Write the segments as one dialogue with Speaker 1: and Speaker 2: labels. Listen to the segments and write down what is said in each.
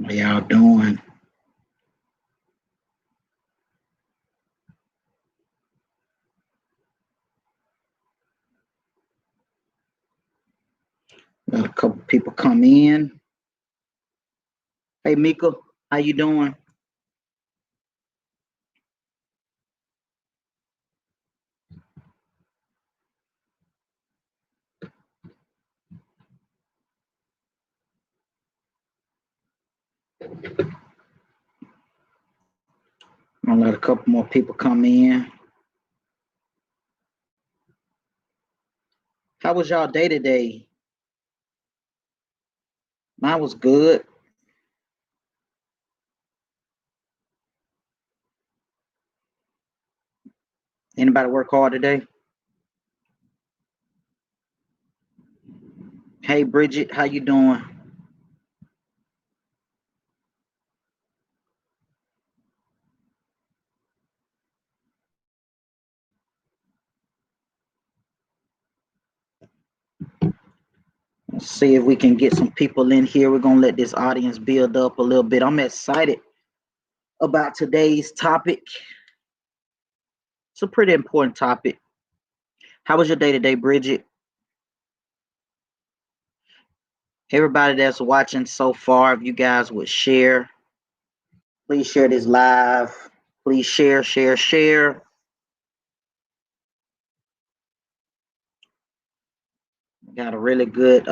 Speaker 1: How y'all doing? Got a couple people come in. Hey Mika, how you doing? I'll let a couple more people come in. How was y'all day today? Mine was good. Anybody work hard today? Hey Bridget, how you doing? Let's see if we can get some people in here. We're gonna let this audience build up a little bit. I'm excited about today's topic. It's a pretty important topic. How was your day today, Bridget? Everybody that's watching so far, if you guys would share, please share this live. Please share, share, share. We got a really good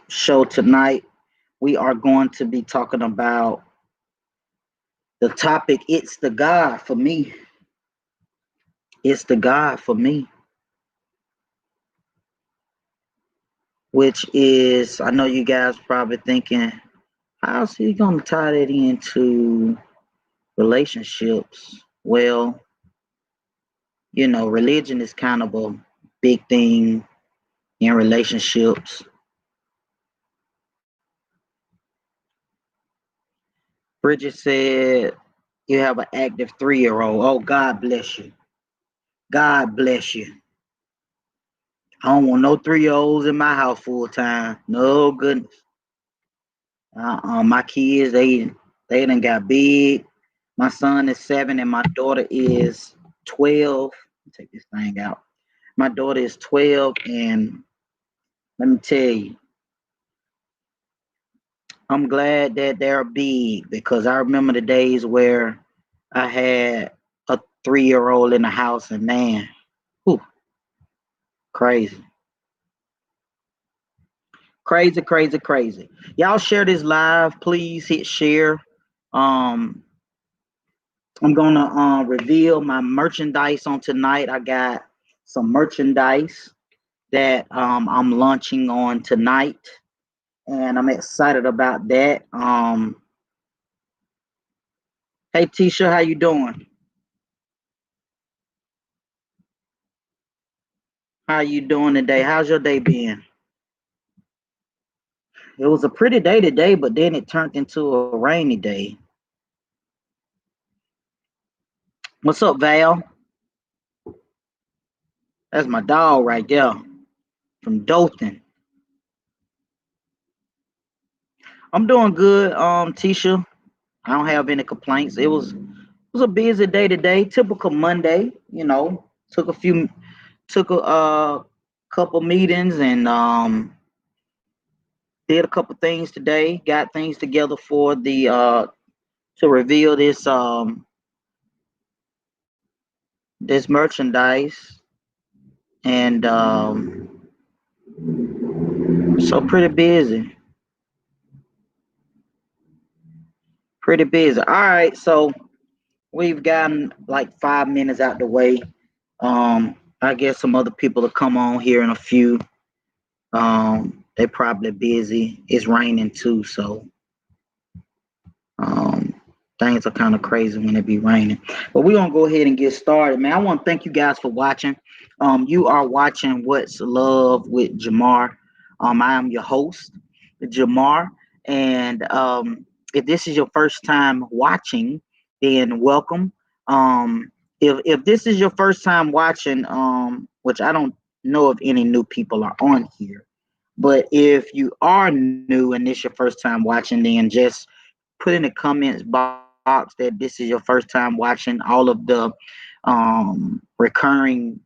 Speaker 1: show tonight. We are going to be talking about the topic, it's the God for me. It's the God for me, which is, I know you guys probably thinking, how's he going to tie that into relationships? Well, religion is kind of a big thing in relationships. Bridget said, you have an active 3-year-old. Oh, God bless you. God bless you. I don't want no 3-year-olds in my house full time. No goodness. My kids, they done got big. My son is 7 and my daughter is 12. Take this thing out. My daughter is 12, and let me tell you, I'm glad that they're big because I remember the days where I had a 3-year-old in the house, and man, whew, crazy. Crazy, crazy, crazy. Y'all share this live. Please hit share. Um, I'm gonna reveal my merchandise on tonight. I got some merchandise that I'm launching on tonight, and I'm excited about that. Hey Tisha, how you doing? How you doing today? How's your day been? It was a pretty day today, but then it turned into a rainy day. What's up, Val? That's my dog right there from Dothan. I'm doing good, Tisha. I don't have any complaints. It was a busy day today, typical Monday. Took a few, took a couple meetings and did a couple things today. Got things together for the to reveal this merchandise, and so pretty busy, pretty busy. All right, so we've gotten like 5 minutes out the way. I guess some other people will come on here in a few. They're probably busy. It's raining too, so um, things are kind of crazy when it be raining. But we're gonna go ahead and get started, man. I want to thank you guys for watching. You are watching What's Love with Jamar. I am your host, Jamar, and if this is your first time watching, then welcome. If this is your first time watching, which I don't know if any new people are on here, but if you are new and this your first time watching, then just put in the comments box that this is your first time watching. All of the recurring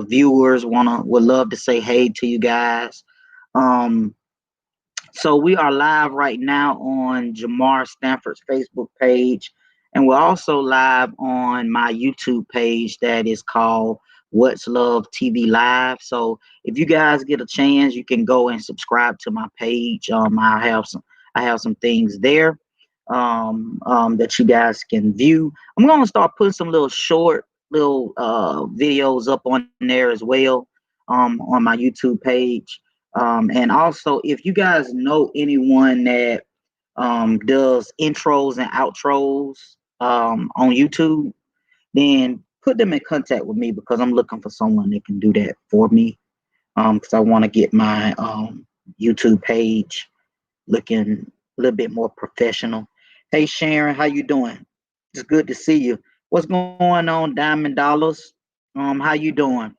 Speaker 1: viewers would love to say hey to you guys. Um, so we are live right now on Jamar Stanford's Facebook page, and we're also live on my YouTube page that is called What's Love TV Live. So if you guys get a chance, you can go and subscribe to my page. I have some things there that you guys can view. I'm gonna start putting some little short little videos up on there as well on my YouTube page. And also, if you guys know anyone that does intros and outros on YouTube, then put them in contact with me because I'm looking for someone that can do that for me. Because I want to get my YouTube page looking a little bit more professional. Hey Sharon, how you doing? It's good to see you. What's going on, Diamond Dollars? How you doing?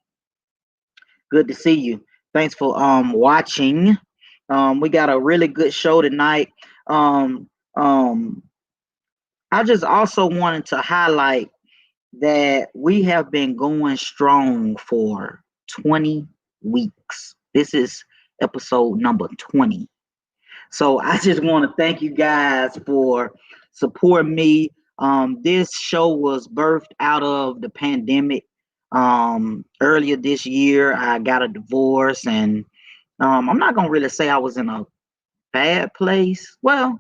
Speaker 1: Good to see you. Thanks for watching. We got a really good show tonight. Um, um, I just also wanted to highlight that we have been going strong for 20 weeks. This is episode number 20. So I just want to thank you guys for supporting me. This show was birthed out of the pandemic. Earlier this year, I got a divorce, and I'm not gonna really say I was in a bad place. Well,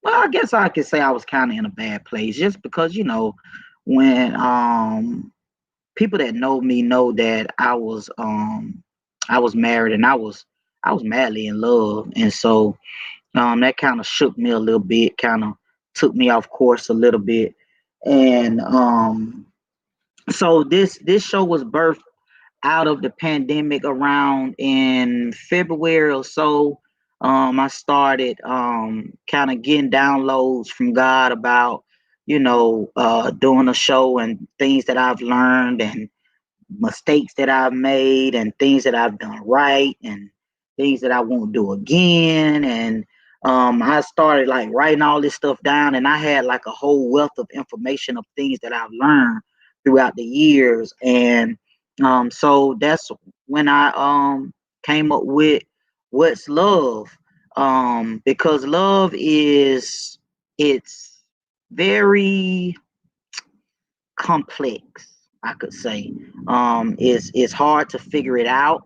Speaker 1: I guess I could say I was kind of in a bad place, just because when people that know me know that I was married, and I was madly in love, and so that kind of shook me a little bit, kind of took me off course a little bit, and so this show was birthed out of the pandemic around in February or so. I started kind of getting downloads from God about doing a show and things that I've learned and mistakes that I've made and things that I've done right and things that I won't do again. And I started like writing all this stuff down, and I had like a whole wealth of information of things that I've learned throughout the years. And so that's when I came up with what's love. Because love it's very complex, I could say. It's hard to figure it out.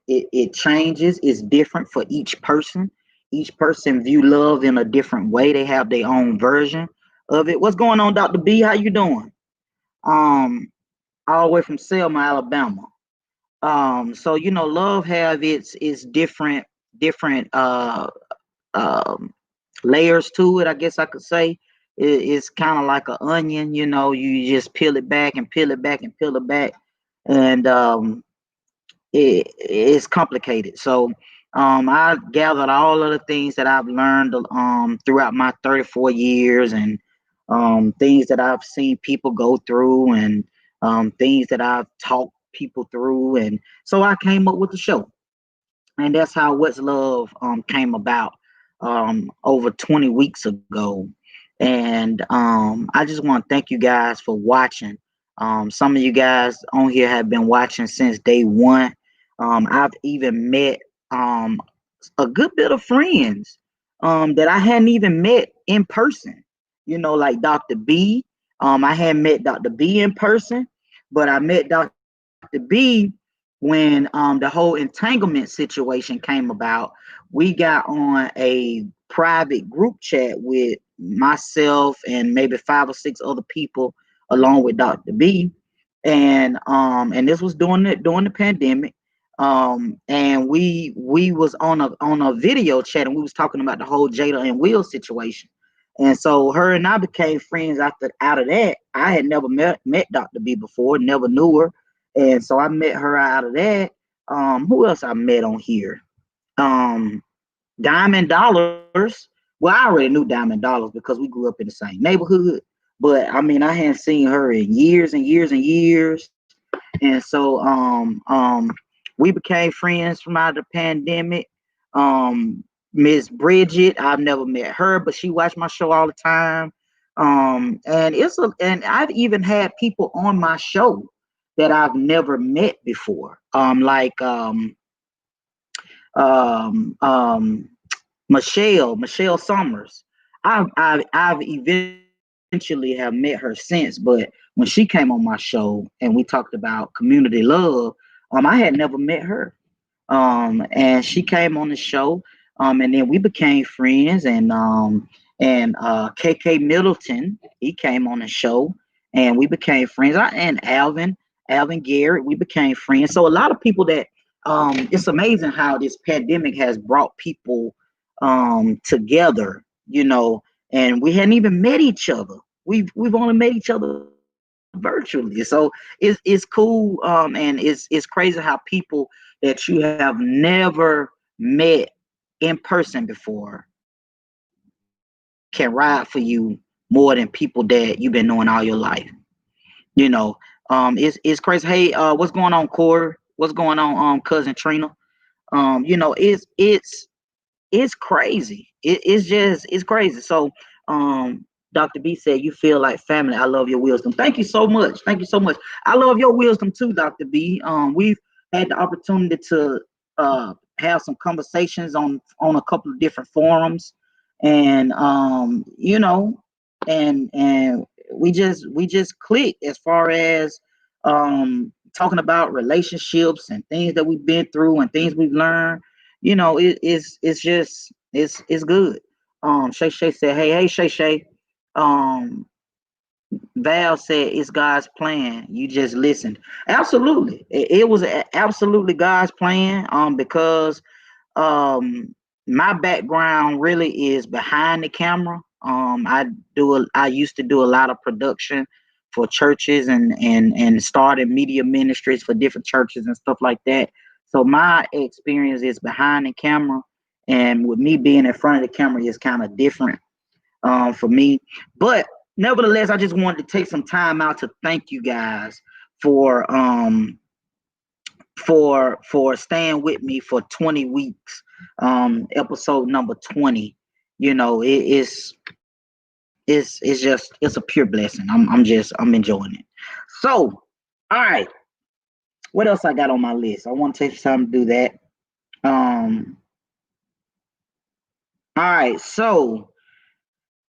Speaker 1: It changes. It's different for each person. Each person view love in a different way. They have their own version of it. What's going on, Dr. B? How you doing? Um, all the way from Selma, Alabama. So love have its different um layers to it, I guess I could say. It's kind of like an onion, you just peel it back and peel it back and peel it back, and it's complicated. So I gathered all of the things that I've learned throughout my 34 years, and things that I've seen people go through, and things that I've taught people through, and so I came up with the show, and that's how What's Love came about over 20 weeks ago. And I just want to thank you guys for watching. Some of you guys on here have been watching since day one. I've even met um, a good bit of friends that I hadn't even met in person. Like Dr. B. I hadn't met Dr. B in person, but I met Dr. B when the whole entanglement situation came about. We got on a private group chat with myself and maybe 5 or 6 other people along with Dr. B. And this was during the pandemic. And we was on a video chat, and we was talking about the whole Jada and Will situation. And so her and I became friends after out of that. I had never met Dr. B before, never knew her. And so I met her out of that. Who else I met on here? Um, Diamond Dollars. Well, I already knew Diamond Dollars because we grew up in the same neighborhood. But I mean, I hadn't seen her in years and years and years. And so we became friends from out of the pandemic. Miss Bridget. I've never met her, but she watched my show all the time. And I've even had people on my show that I've never met before. Um, um, Michelle Summers. I've eventually have met her since, but when she came on my show and we talked about community love, I had never met her. And she came on the show, and then we became friends, and KK Middleton, he came on the show, and we became friends. And Alvin Garrett, we became friends. So a lot of people that it's amazing how this pandemic has brought people together, and we hadn't even met each other. We've only met each other virtually. So it's cool, and it's crazy how people that you have never met in person before can ride for you more than people that you've been knowing all your life. It's crazy. Hey, what's going on, Corey? What's going on, cousin Trina? It's crazy. It's crazy. So, Dr. B said, "You feel like family. I love your wisdom." Thank you so much. Thank you so much. I love your wisdom too, Dr. B. We've had the opportunity to have some conversations on a couple of different forums, and and we just click as far as talking about relationships and things that we've been through and things we've learned. It's just it's good. Shay Shay said, hey Shay Shay. Um, Val said it's God's plan. You just listened. Absolutely, it was absolutely God's plan. Because um, my background really is behind the camera. I used to do a lot of production for churches and started media ministries for different churches and stuff like that. So my experience is behind the camera, and with me being in front of the camera is kind of different for me. But nevertheless, I just wanted to take some time out to thank you guys for staying with me for 20 weeks. Episode number 20. It's a pure blessing. I'm enjoying it. So, all right, what else I got on my list? I want to take some time to do that. Um, all right, so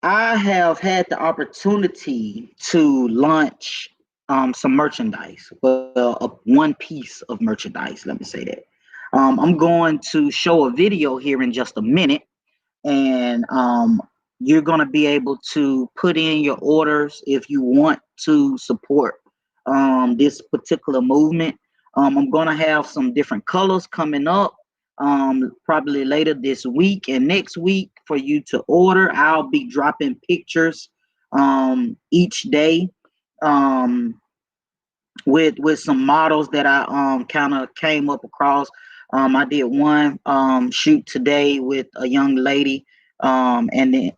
Speaker 1: I have had the opportunity to launch some merchandise. Well, one piece of merchandise. Let me say that. I'm going to show a video here in just a minute, and you're going to be able to put in your orders if you want to support this particular movement. I'm going to have some different colors coming up probably later this week and next week for you to order. I'll be dropping pictures each day. Um, with some models that I kind of came up across. I did one shoot today with a young lady, and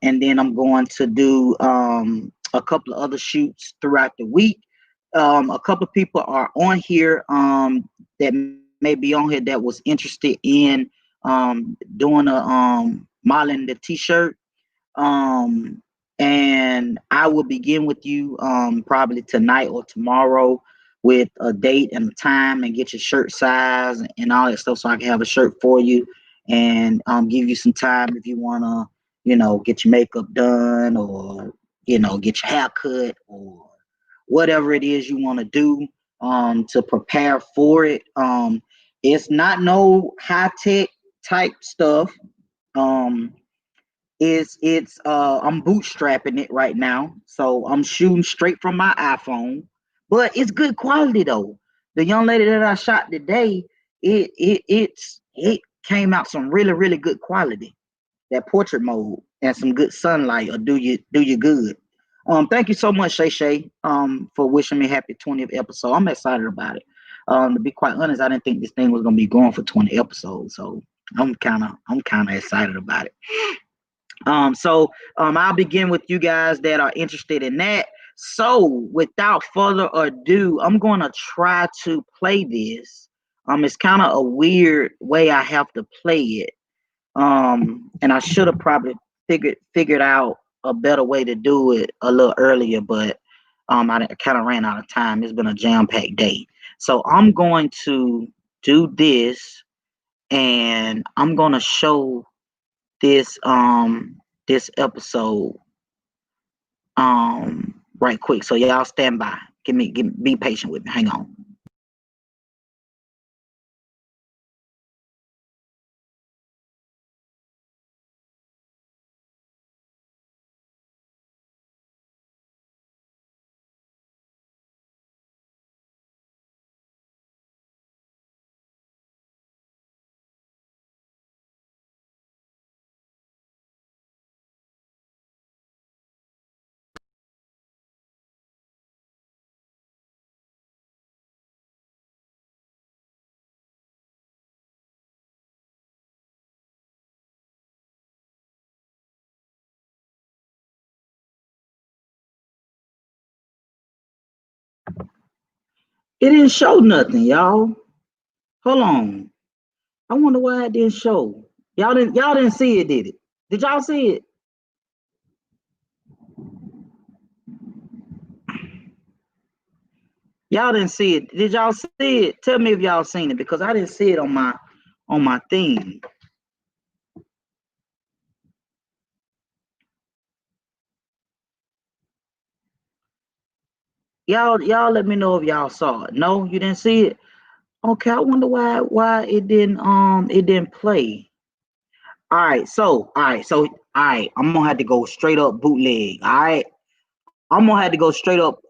Speaker 1: then I'm going to do a couple of other shoots throughout the week. A couple of people are on here that may be on here that was interested in doing a modeling the t-shirt, um, and I will begin with you probably tonight or tomorrow with a date and a time and get your shirt size and all that stuff so I can have a shirt for you and give you some time if you want to, get your makeup done or, get your hair cut or whatever it is you want to do to prepare for it. It's not no high tech type stuff. Um, it's I'm bootstrapping it right now, so I'm shooting straight from my iPhone, but it's good quality though. The young lady that I shot today, it came out some really good quality. That portrait mode and some good sunlight will do you good. Thank you so much, Shay Shay, for wishing me happy 20th episode. I'm excited about it. To be quite honest, I didn't think this thing was gonna be going for 20 episodes, so I'm kind of excited about it. I'll begin with you guys that are interested in that. So without further ado, I'm going to try to play this. It's kind of a weird way I have to play it. And I should have probably figured out a better way to do it a little earlier, but I kind of ran out of time. It's been a jam-packed day. So I'm going to do this, and I'm gonna show this episode right quick. So y'all stand by. Be patient with me. Hang on. It didn't show nothing, y'all. Hold on. I wonder why it didn't show. Y'all didn't see it, did it? Did y'all see it? Y'all didn't see it. Did y'all see it? Tell me if y'all seen it because I didn't see it on my thing. Y'all let me know if y'all saw it. No, you didn't see it. Okay, I wonder why it didn't play. All right, I'm gonna have to go straight up bootleg. All right, I'm gonna have to go straight up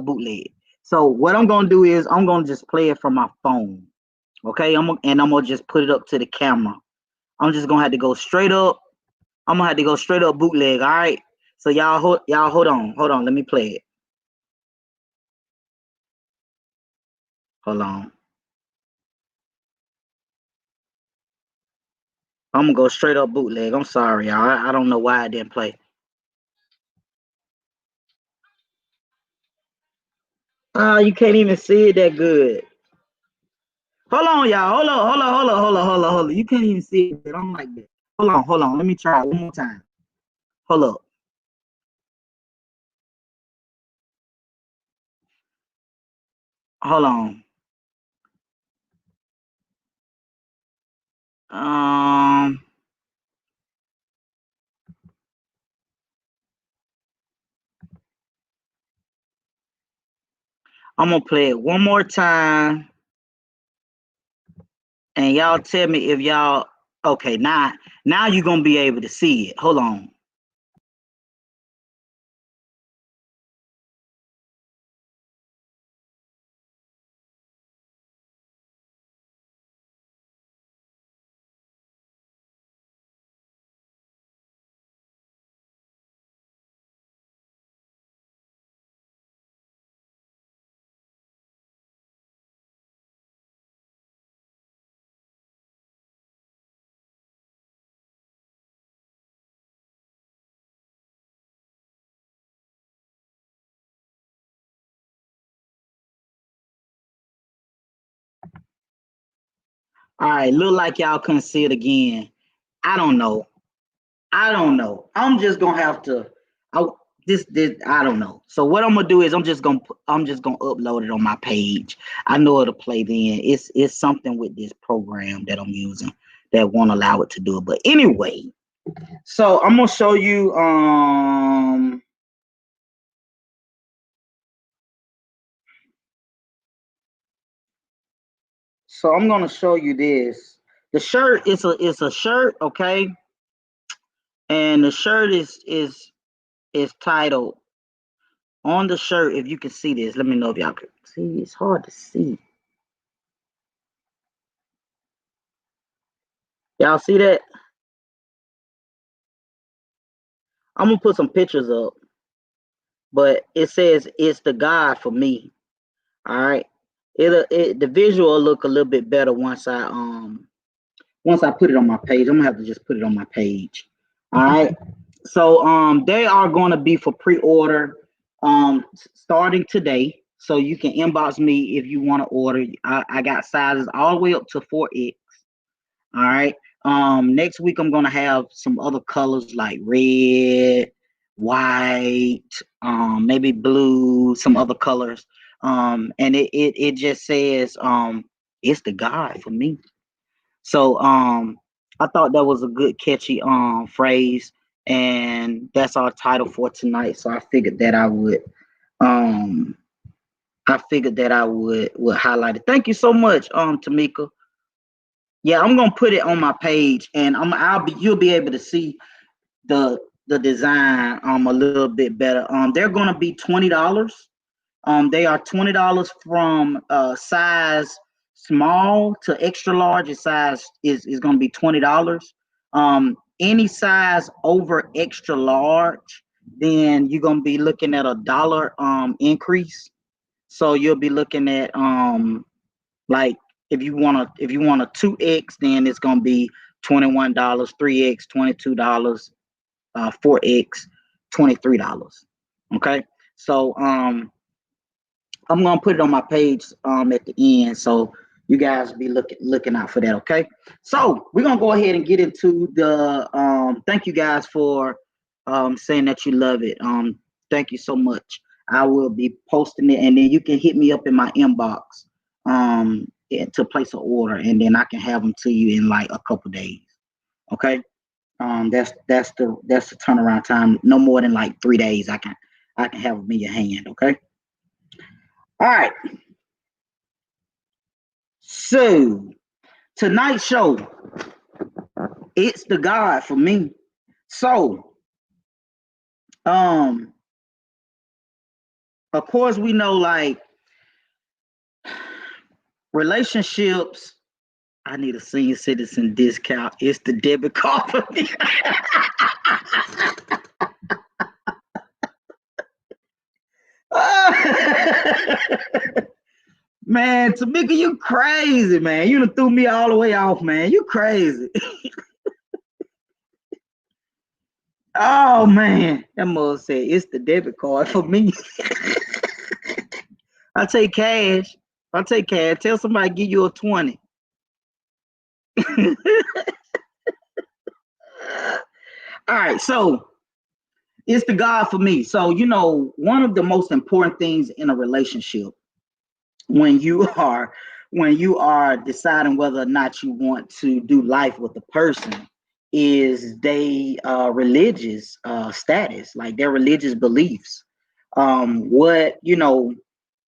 Speaker 1: bootleg. So what I'm gonna do is I'm gonna just play it from my phone. Okay, I'm gonna just put it up to the camera. I'm just gonna have to go straight up. I'm gonna have to go straight up bootleg. All right. So y'all hold on. Let me play it. Hold on. I'm gonna go straight up bootleg. I'm sorry, y'all. I don't know why I didn't play. You can't even see it that good. Hold on, y'all. Hold on. You can't even see it. I'm like that. Hold on. Let me try it one more time. Hold up. Hold on. Um, I'm gonna play it one more time, and y'all tell me if y'all okay. Now you're gonna be able to see it. Hold on. All right, look like y'all couldn't see it again. I don't know. I'm just gonna have to. I this I don't know. So what I'm gonna do is I'm just gonna upload it on my page. I know it'll play then. It's something with this program that I'm using that won't allow it to do it. But anyway, so I'm gonna show you. So I'm gonna show you this. The shirt is a shirt, okay, and the shirt is titled on the shirt. If you can see this, let me know if y'all can see. It's hard to see. Y'all see that? I'm gonna put some pictures up, but it says it's the guide for me. All right. The visual will look a little bit better once I put it on my page. I'm gonna have to just put it on my page. All right. So they are gonna be for pre-order starting today. So you can inbox me if you want to order. I got sizes all the way up to 4X. All right. Next week I'm gonna have some other colors like red, white, maybe blue, some other colors. And it just says it's the God for me. So I thought that was a good catchy phrase, and that's our title for tonight. So um I figured that I would highlight it. Thank you so much, Tamika. Yeah, I'm gonna put it on my page, and I'll be you'll be able to see the design a little bit better. They're gonna be $20. They are $20 from size small to extra large. The size is gonna be $20. Any size over extra large, then you're gonna be looking at a dollar increase. So you'll be looking at like if you want a 2X, then it's gonna be $21, 3X, $22, 4X, $23. Okay. So I'm gonna put it on my page at the end, so you guys be looking out for that. Okay. So we're gonna go ahead and get into the thank you guys for saying that you love it. Thank you so much. I will be posting it, and then you can hit me up in my inbox to place an order, and then I can have them to you in like a couple days. Okay. That's the turnaround time. No more than like 3 days. I can have them in your hand. Okay. All right. So tonight's show, it's the God for me. So um, of course we know like relationships. I need a senior citizen discount. It's the debit card for me. Man, Tamika, you crazy, man. You done threw me all the way off, man. You crazy. Oh man, that mother said it's the debit card for me. I take cash. I take cash. Tell somebody to give you a 20. All right, so it's the God for me. So one of the most important things in a relationship when you are when you are deciding whether or not you want to do life with a person is they religious status, like their religious beliefs. What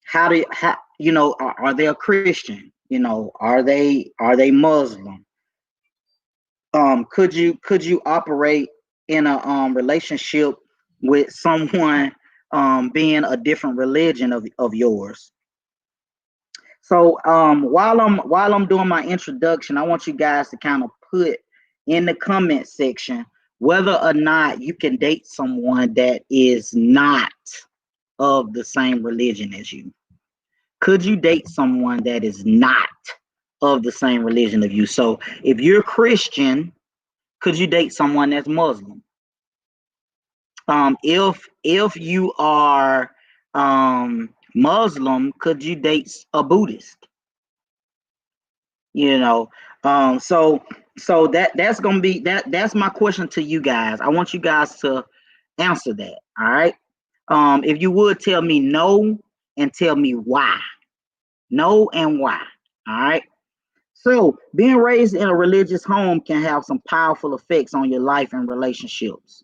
Speaker 1: how are they a Christian? Are they Muslim? Could you operate in a relationship with someone being a different religion of yours? So while I'm doing my introduction, I want you guys to kind of put in the comment section whether or not you can date someone that is not of the same religion as you. Could you date someone that is not of the same religion of you? So if you're Christian, could you date someone that's Muslim? If you are Muslim, could you date a Buddhist? You know, so that's gonna be that's my question to you guys. I want you guys to answer that. All right. If you would tell me no and tell me why. No and why. All right. So being raised in a religious home can have some powerful effects on your life and relationships.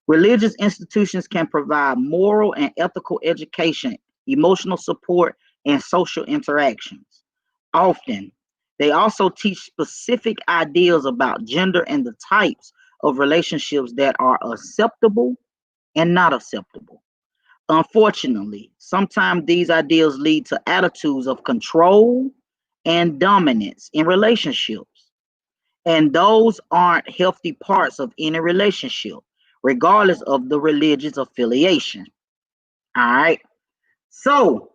Speaker 1: Religious institutions can provide moral and ethical education, emotional support, and social interactions. Often, they also teach specific ideas about gender and the types of relationships that are acceptable and not acceptable. Unfortunately, sometimes these ideas lead to attitudes of control and dominance in relationships. And those aren't healthy parts of any relationship, regardless of the religious affiliation. All right. So,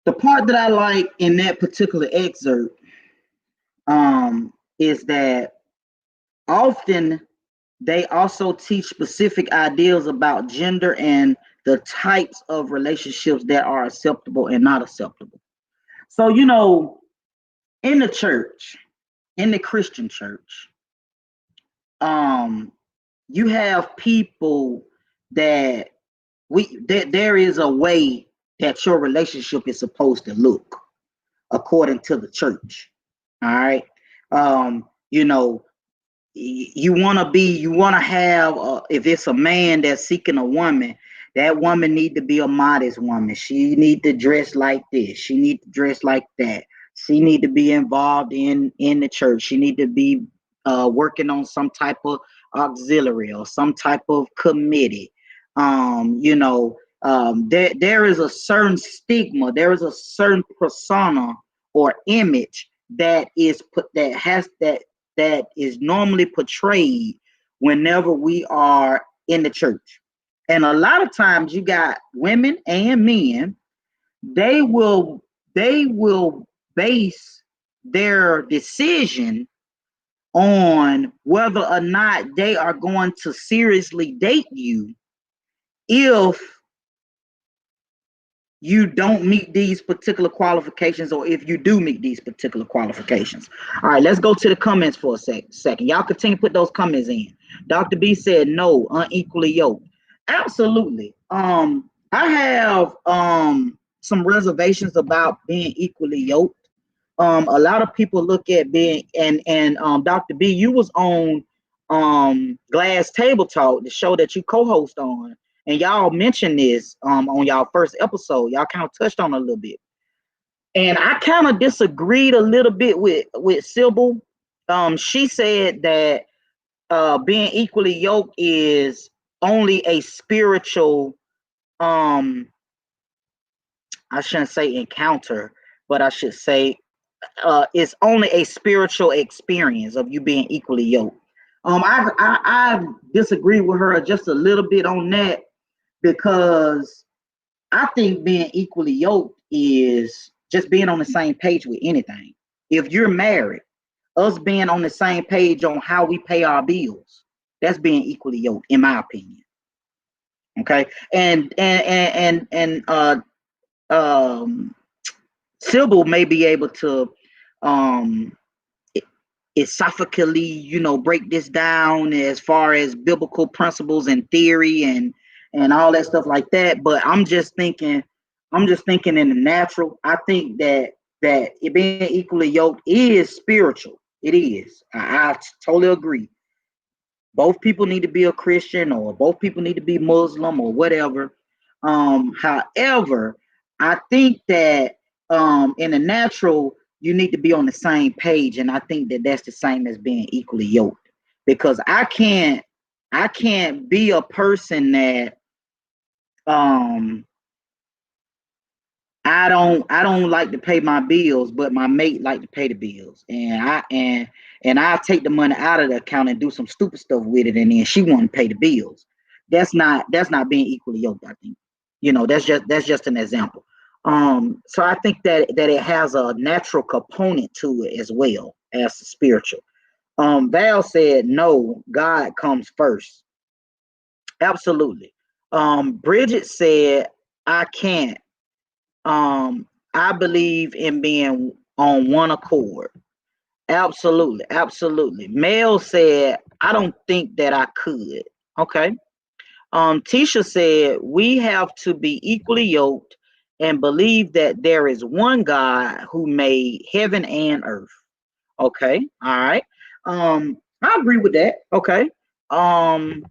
Speaker 1: the part that I like in that particular excerpt is that often they also teach specific ideas about gender and the types of relationships that are acceptable and not acceptable. So, in the church, in the Christian church, um, you have people that there is a way that your relationship is supposed to look according to the church. All right. You know, you want to have if it's a man that's seeking a woman, that woman need to be a modest woman. She need to dress like this, she need to dress like that, she need to be involved in the church, she need to be working on some type of auxiliary or some type of committee. There is a certain stigma, there is a certain persona or image that is put that has that is normally portrayed whenever we are in the church. And a lot of times you got women and men, they will they will base their decision on whether or not they are going to seriously date you if you don't meet these particular qualifications, or if you do meet these particular qualifications. All right, let's go to the comments for a second. Y'all continue to put those comments in. Dr. B said no, unequally yoked. Absolutely. I have some reservations about being equally yoked. A lot of people look at being and Dr. B, you was on Glass Table Talk, the show that you co-host on, and y'all mentioned this on y'all first episode. Y'all kind of touched on it a little bit, and I kind of disagreed a little bit with Sybil. She said that being equally yoked is only a spiritual I shouldn't say encounter, but I should say it's only a spiritual experience of you being equally yoked. I disagree with her just a little bit on that, because I think being equally yoked is just being on the same page with anything. If you're married, us being on the same page on how we pay our bills, that's being equally yoked, in my opinion. Okay, and Sybil may be able to um philosophically, break this down as far as biblical principles and theory and all that stuff like that. But I'm just thinking in the natural. I think that it being equally yoked is spiritual. It is. I totally agree. Both people need to be a Christian, or both people need to be Muslim, or whatever. However, I think that in the natural, you need to be on the same page, and I think that that's the same as being equally yoked. Because I can't be a person that um I don't like to pay my bills, but my mate like to pay the bills, and I take the money out of the account and do some stupid stuff with it, and then she want to pay the bills. That's not being equally yoked. I think, that's just an example. So I think that it has a natural component to it as well as the spiritual. Val said no, God comes first. Absolutely. Bridget said I can't. I believe in being on one accord. Absolutely, absolutely. Mel said, I don't think that I could. Okay. Tisha said, we have to be equally yoked and believe that there is one God who made heaven and earth. Okay. All right. I agree with that. Okay. Um,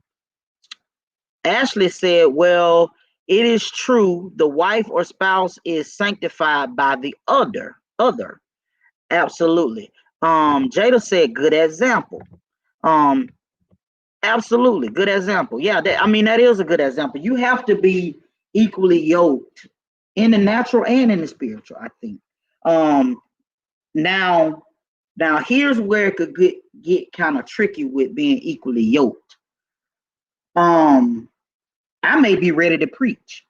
Speaker 1: Ashley said, well, it is true the wife or spouse is sanctified by the other. Absolutely. Jada said, good example. Um, absolutely, good example. Yeah, that is a good example. You have to be equally yoked in the natural and in the spiritual, I think. Um, now, now here's where it could get kind of tricky with being equally yoked. Um, I may be ready to preach.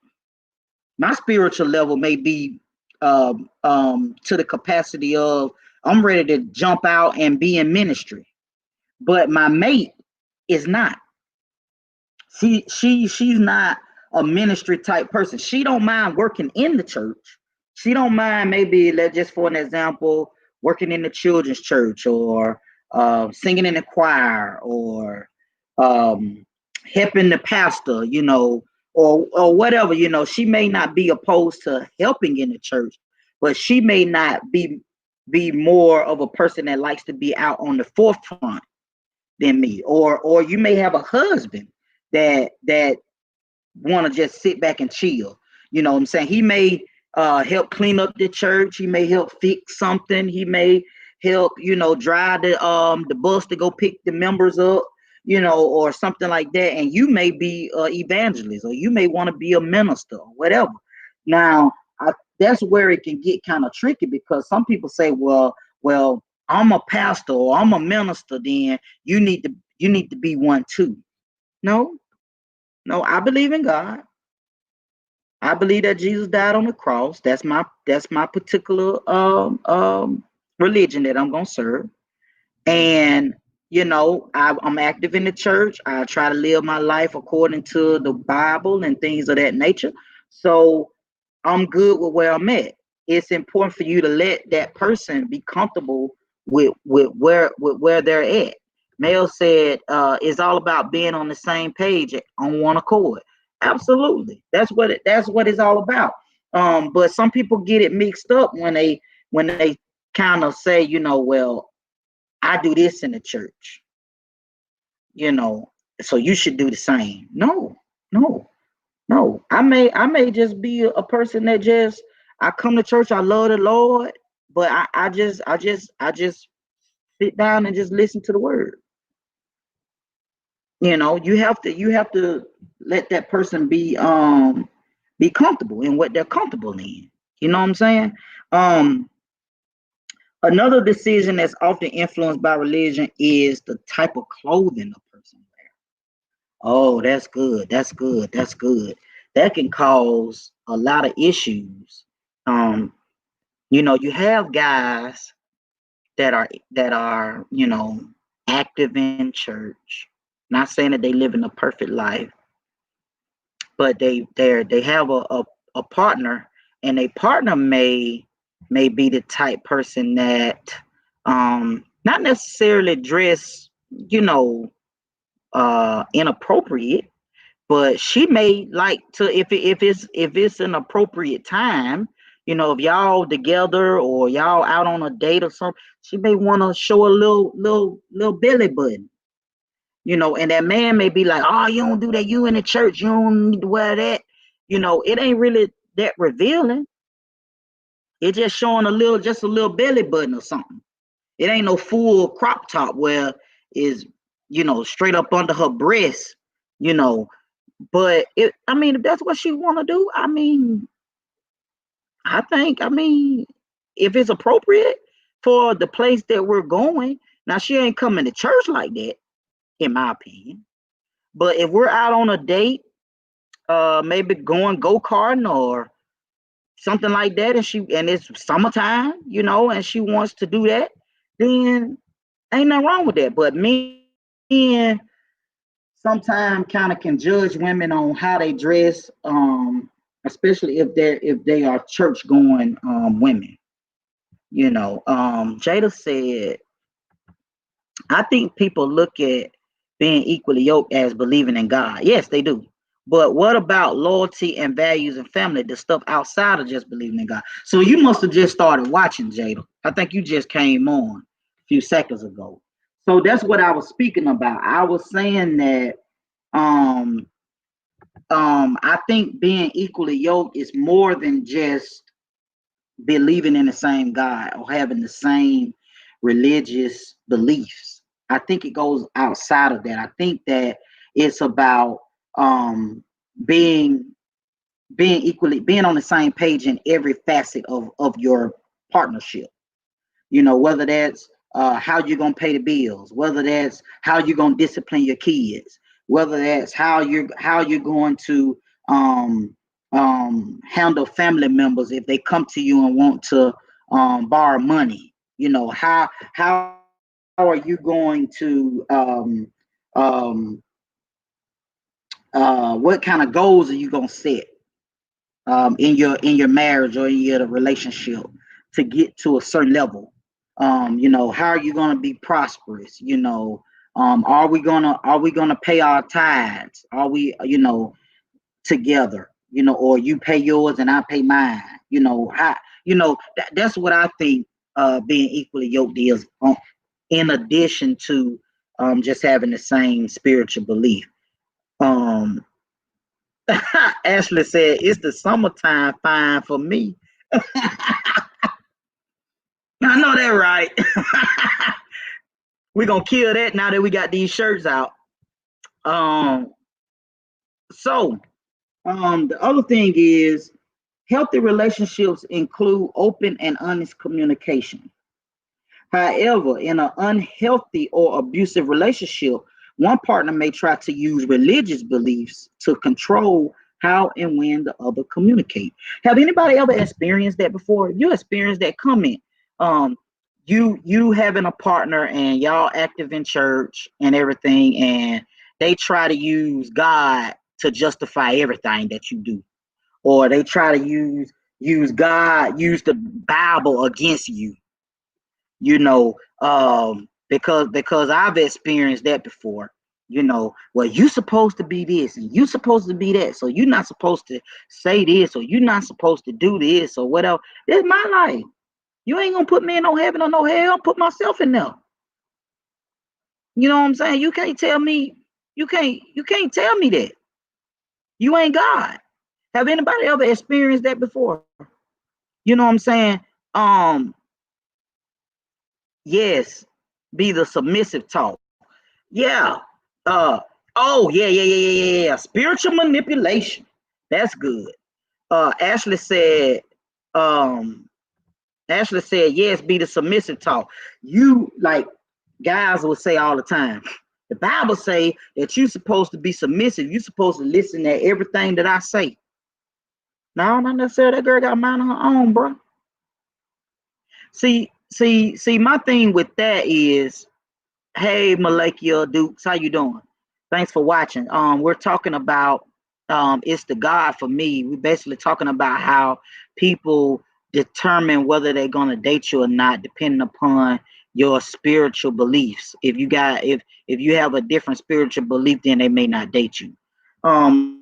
Speaker 1: My spiritual level may be to the capacity of I'm ready to jump out and be in ministry, but my mate is not. She's not a ministry type person. She don't mind working in the church. She don't mind, maybe, let's just for an example, working in the children's church, or singing in the choir, or um, helping the pastor, or whatever. She may not be opposed to helping in the church, but she may not be more of a person that likes to be out on the forefront than me. Or you may have a husband that want to just sit back and chill. You know what I'm saying? He may help clean up the church. He may help fix something. He may help, drive the bus to go pick the members up, or something like that. And you may be an evangelist, or you may want to be a minister, or whatever. Now, that's where it can get kind of tricky, because some people say, well, I'm a pastor or I'm a minister. Then you need to be one too. No, no, I believe in God. I believe that Jesus died on the cross. That's my particular religion that I'm gonna serve. And I'm active in the church. I try to live my life according to the Bible and things of that nature. So I'm good with where I'm at. It's important for you to let that person be comfortable with where they're at. Mel said it's all about being on the same page on one accord. Absolutely, that's what it's all about. But some people get it mixed up when they kind of say, well, I do this in the church, you know, so you should do the same. No, no, no. I may just be a person that just, I come to church, I love the Lord, but I just sit down and just listen to the word. You have to let that person be comfortable in what they're comfortable in. You know what I'm saying? Um Another decision that's often influenced by religion is the type of clothing a person wears. Oh, that's good. That's good. That's good. That can cause a lot of issues. Um, you have guys that are active in church. Not saying that they live in a perfect life, but they have a partner, and a partner may be the type person that not necessarily dress, inappropriate, but she may like to, if it's an appropriate time, if y'all together or y'all out on a date or something, she may want to show a little belly button. And that man may be like, oh, you don't do that, you in the church, you don't need to wear that. It ain't really that revealing. It's just showing just a little belly button or something. It ain't no full crop top where is straight up under her breast, you know. But if that's what she want to do, I think if it's appropriate for the place that we're going. Now, she ain't coming to church like that, in my opinion. But if we're out on a date, maybe going go-karting or something like that, and it's summertime, and she wants to do that, then ain't nothing wrong with that. But men sometimes kind of can judge women on how they dress, especially if they are church going women. Jada said, I think people look at being equally yoked as believing in God. Yes, they do. But what about loyalty and values and family, the stuff outside of just believing in God? So you must have just started watching, Jada. I think you just came on a few seconds ago. So that's what I was speaking about. I was saying that um I think being equally yoked is more than just believing in the same God or having the same religious beliefs. I think it goes outside of that. I think that it's about um, being being on the same page in every facet of your partnership. Whether that's how you're gonna pay the bills, whether that's how you're gonna discipline your kids, whether that's how you're going to um, handle family members if they come to you and want to borrow money. How are you going to um, what kind of goals are you gonna set in your marriage or in your relationship to get to a certain level? How are you going to be prosperous? Are we gonna pay our tithes? Are we, together? Or you pay yours and I pay mine. How, that's what I think. Being equally yoked is, in addition to just having the same spiritual belief. Um, Ashley said it's the summertime fine for me. I know that, right? We're gonna kill that now that we got these shirts out. Um, so the other thing is, healthy relationships include open and honest communication. However, in an unhealthy or abusive relationship, one partner may try to use religious beliefs to control how and when the other communicate. Have anybody ever experienced that before? If you experienced that, comment. Um, you having a partner and y'all active in church and everything, and they try to use God to justify everything that you do, or they try to use the Bible against you, because I've experienced that before. Well, you supposed to be this and you supposed to be that, so you're not supposed to say this, or you're not supposed to do this, or whatever. This is my life. You ain't gonna put me in no heaven or no hell. I'll put myself in there. You know what I'm saying? You can't tell me that. You ain't God. Have anybody ever experienced that before? You know what I'm saying? Um, yes, be the submissive talk. Yeah. Oh, yeah, yeah, yeah, yeah, yeah, yeah. Spiritual manipulation. That's good. Ashley said, um, yes, be the submissive talk. You, like guys will say all the time. The Bible say that you're supposed to be submissive. You're supposed to listen to everything that I say. No, not necessarily. That girl got a mind on her own, bro. See. My thing with that is, hey, Malakia Dukes, how you doing? Thanks for watching. We're talking about, it's the God for me. We're basically talking about how people determine whether they're gonna date you or not, depending upon your spiritual beliefs. If you have a different spiritual belief, then they may not date you. So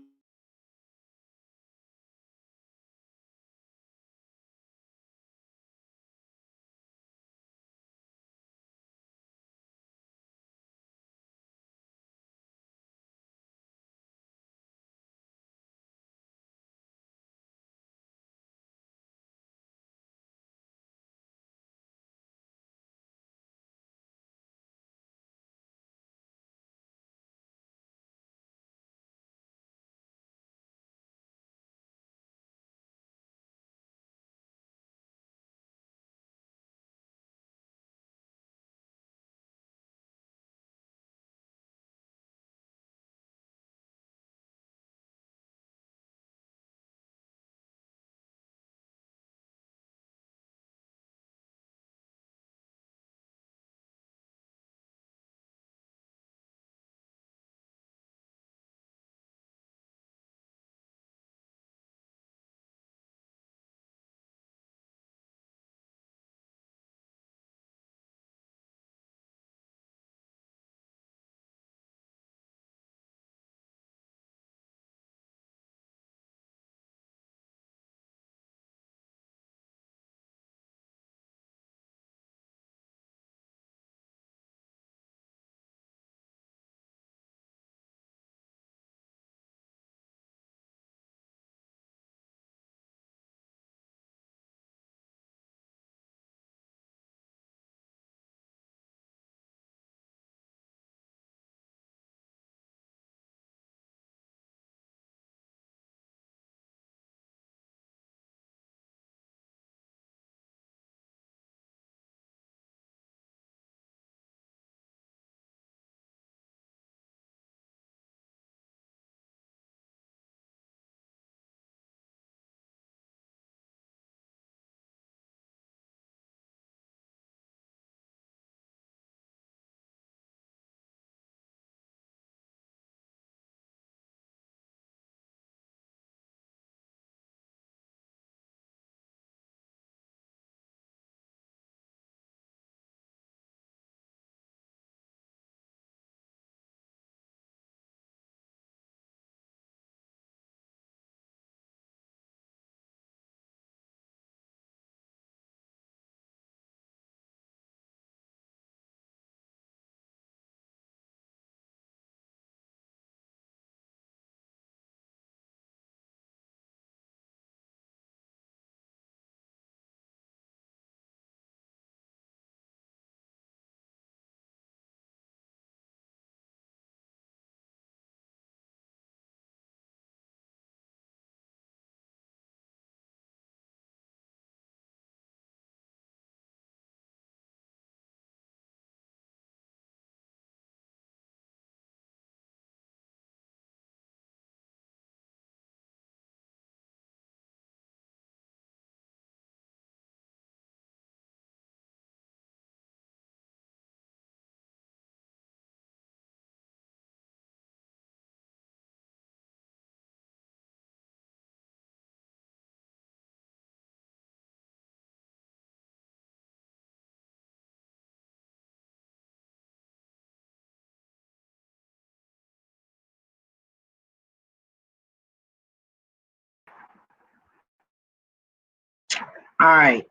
Speaker 1: All right.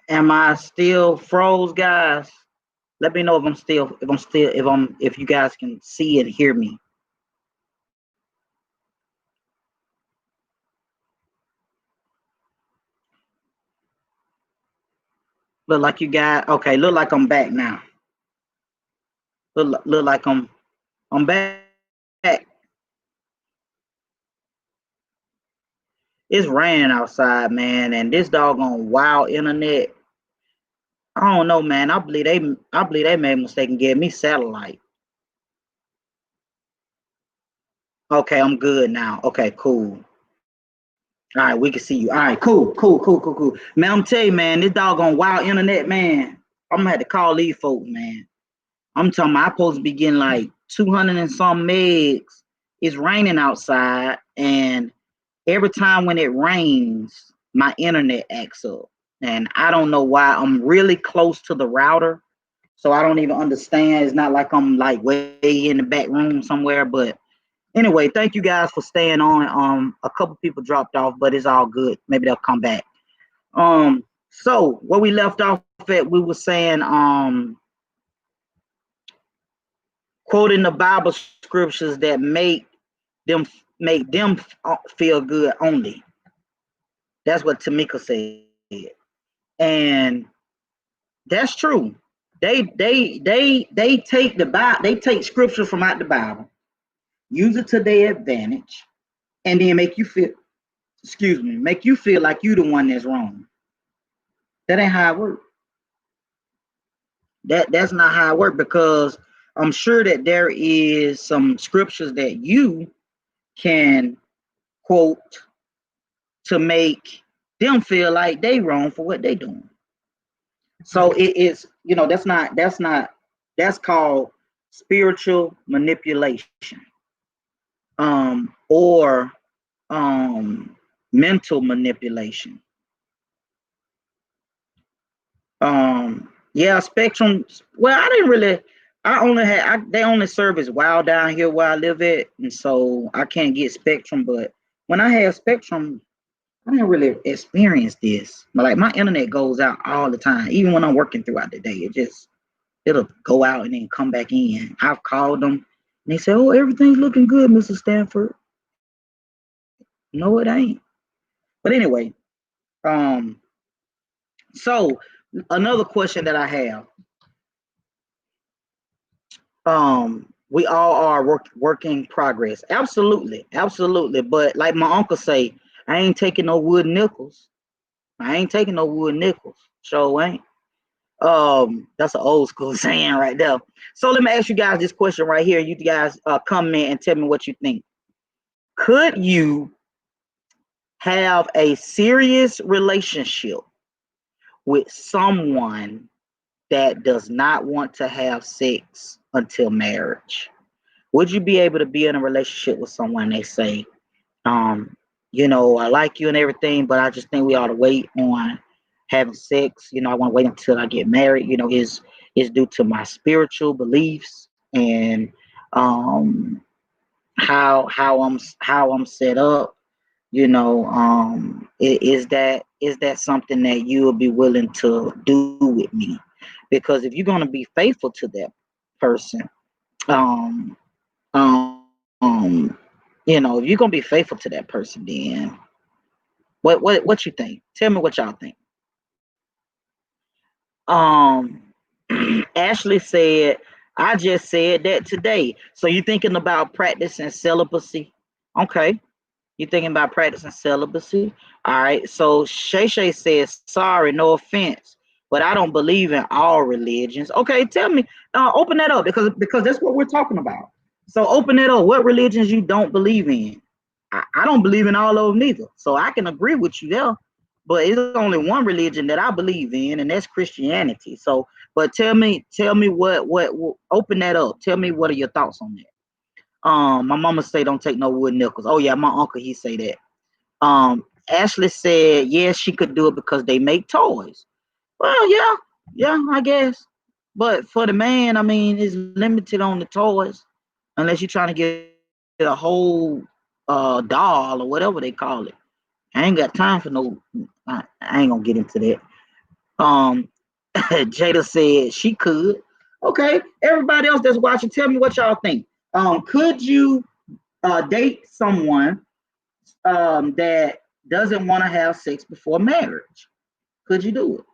Speaker 1: Am I still froze, guys? Let me know if you guys can see and hear me. Look like you got okay. Look like I'm back now. Look like I'm back. It's raining outside, man, and this doggone wild internet. I don't know, man. I believe they made a mistake and gave me satellite. Okay, I'm good now. Okay, cool. All right, we can see you. All right, cool. Man, I'm telling you, man, this doggone wild internet, man. I'm gonna have to call these folks, man. I'm talking about I supposed to be getting like 200 and some megs. It's raining outside, and every time when it rains, my internet acts up. And I don't know why. I'm really close to the router, so I don't even understand. It's not like I'm like way in the back room somewhere. But anyway, thank you guys for staying on. A couple people dropped off, but it's all good. Maybe they'll come back. So where we left off at, we were saying, quoting the Bible scriptures that them make them feel good only. That's what Tamika said, and that's true. They take the Bible, they take scripture from out the Bible, use it to their advantage, and then make you feel, excuse me, make you feel like you the one that's wrong. That ain't how it works. That's not how it works because I'm sure that there is some scriptures that you can quote to make them feel like they wrong for what they doing. So it is, that's called spiritual manipulation, or mental manipulation. Yeah, Spectrum. Well, I didn't really. I only had. They only service Wow down here where I live at, and so I can't get Spectrum. But when I had Spectrum, I didn't really experience this. But like my internet goes out all the time, even when I'm working throughout the day. It'll go out and then come back in. I've called them, and they say, "Oh, everything's looking good, Mr. Stanford." No, it ain't. But anyway, um, so another question that I have, we all are working progress. Absolutely. But like my uncle say, I ain't taking no wood nickels. I ain't taking no wood nickels. Sure ain't. That's an old school saying right there. So let me ask you guys this question right here. You guys comment and tell me what you think. Could you have a serious relationship with someone that does not want to have sex until marriage? Would you be able to be in a relationship with someone they say, um, I like you and everything, but I just think we ought to wait on having sex. I want to wait until I get married. Is due to my spiritual beliefs and um, how I'm set up. Is that something that you will be willing to do with me? Because if you're gonna be faithful to that person, um, if you're gonna be faithful to that person, then what you think? Tell me what y'all think. Um, Ashley said, I just said that today. So you thinking about practicing celibacy? Okay. You thinking about practicing celibacy? All right. So Shay Shay says, sorry, no offense, but I don't believe in all religions. Okay, tell me, open that up because that's what we're talking about. So open it up. What religions you don't believe in? I don't believe in all of them neither. So I can agree with you there. But it's only one religion that I believe in, and that's Christianity. So, but tell me what open that up. Tell me what are your thoughts on that? My mama say don't take no wood nickels. Oh yeah, my uncle he say that. Ashley said yes, she could do it because they make toys. Well, yeah, I guess. But for the man, I mean, it's limited on the toys, unless you're trying to get a whole doll or whatever they call it. I ain't got time for no. I ain't gonna get into that. Jada said she could. Okay, everybody else that's watching, tell me what y'all think. Could you date someone that doesn't want to have sex before marriage? Could you do it?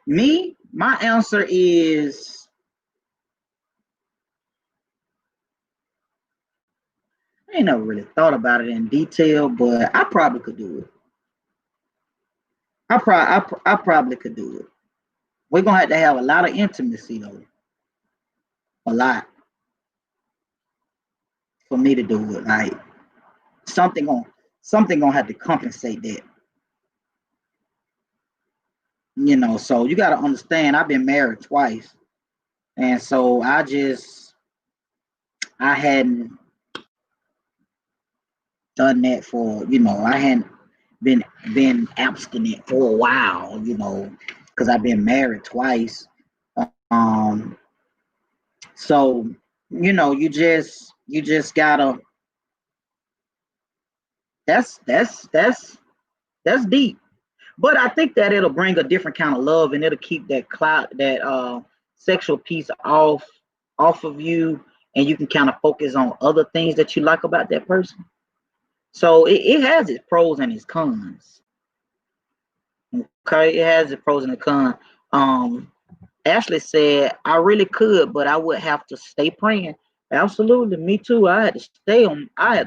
Speaker 1: Me, my answer is I ain't never really thought about it in detail, but I probably could do it. I probably could do it. We're gonna have to have a lot of intimacy though, a lot for me to do it. Like something gonna something gonna have to compensate that, you know. So you got to understand, I've been married twice, and so I hadn't done that for I hadn't been been abstinent for a while, because I've been married twice. Um, so you just gotta. That's deep. But I think that it'll bring a different kind of love, and it'll keep that sexual piece off of you, and you can kind of focus on other things that you like about that person. So it has its pros and its cons. Okay, it has its pros and its cons. Um, Ashley said, I really could, but I would have to stay praying. Absolutely, me too. I had to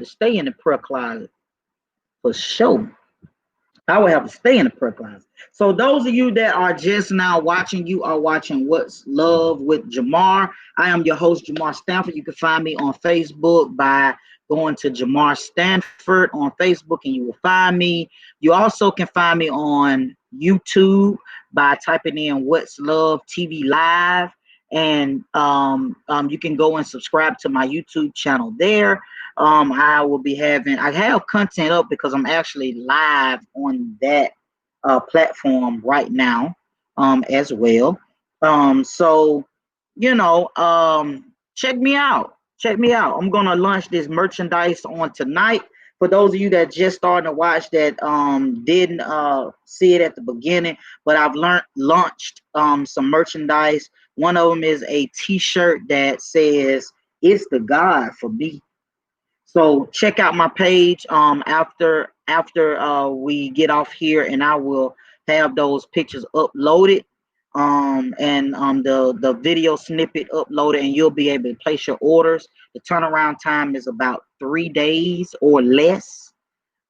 Speaker 1: stay in the prayer closet for sure. I would have to stay in the prayer closet. So those of you that are just now watching, you are watching What's Love with Jamar. I am your host, Jamar Stanford. You can find me on Facebook by going to Jamar Stanford on Facebook, and you will find me. You also can find me on YouTube by typing in What's Love TV Live. And you can go and subscribe to my YouTube channel there. I have content up because I'm actually live on that platform right now as well. So check me out. Check me out. I'm gonna launch this merchandise on tonight. For those of you that just starting to watch that didn't see it at the beginning, but I've launched some merchandise. One of them is a T-shirt that says "It's the God for me." So check out my page after we get off here, and I will have those pictures uploaded and the video snippet uploaded, and you'll be able to place your orders. The turnaround time is about 3 days or less,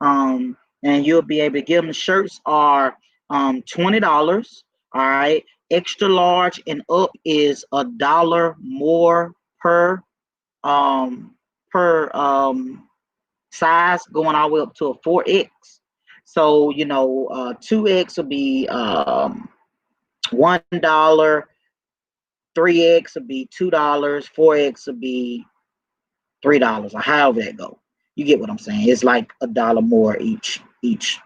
Speaker 1: and you'll be able to get them. The shirts are $20. All right, extra large and up is $1 more um per size, going all the way up to a 4X. So 2X will be $1, 3X will be $2, 4X will be $3, or however that go. You get what I'm saying? It's like $1 more each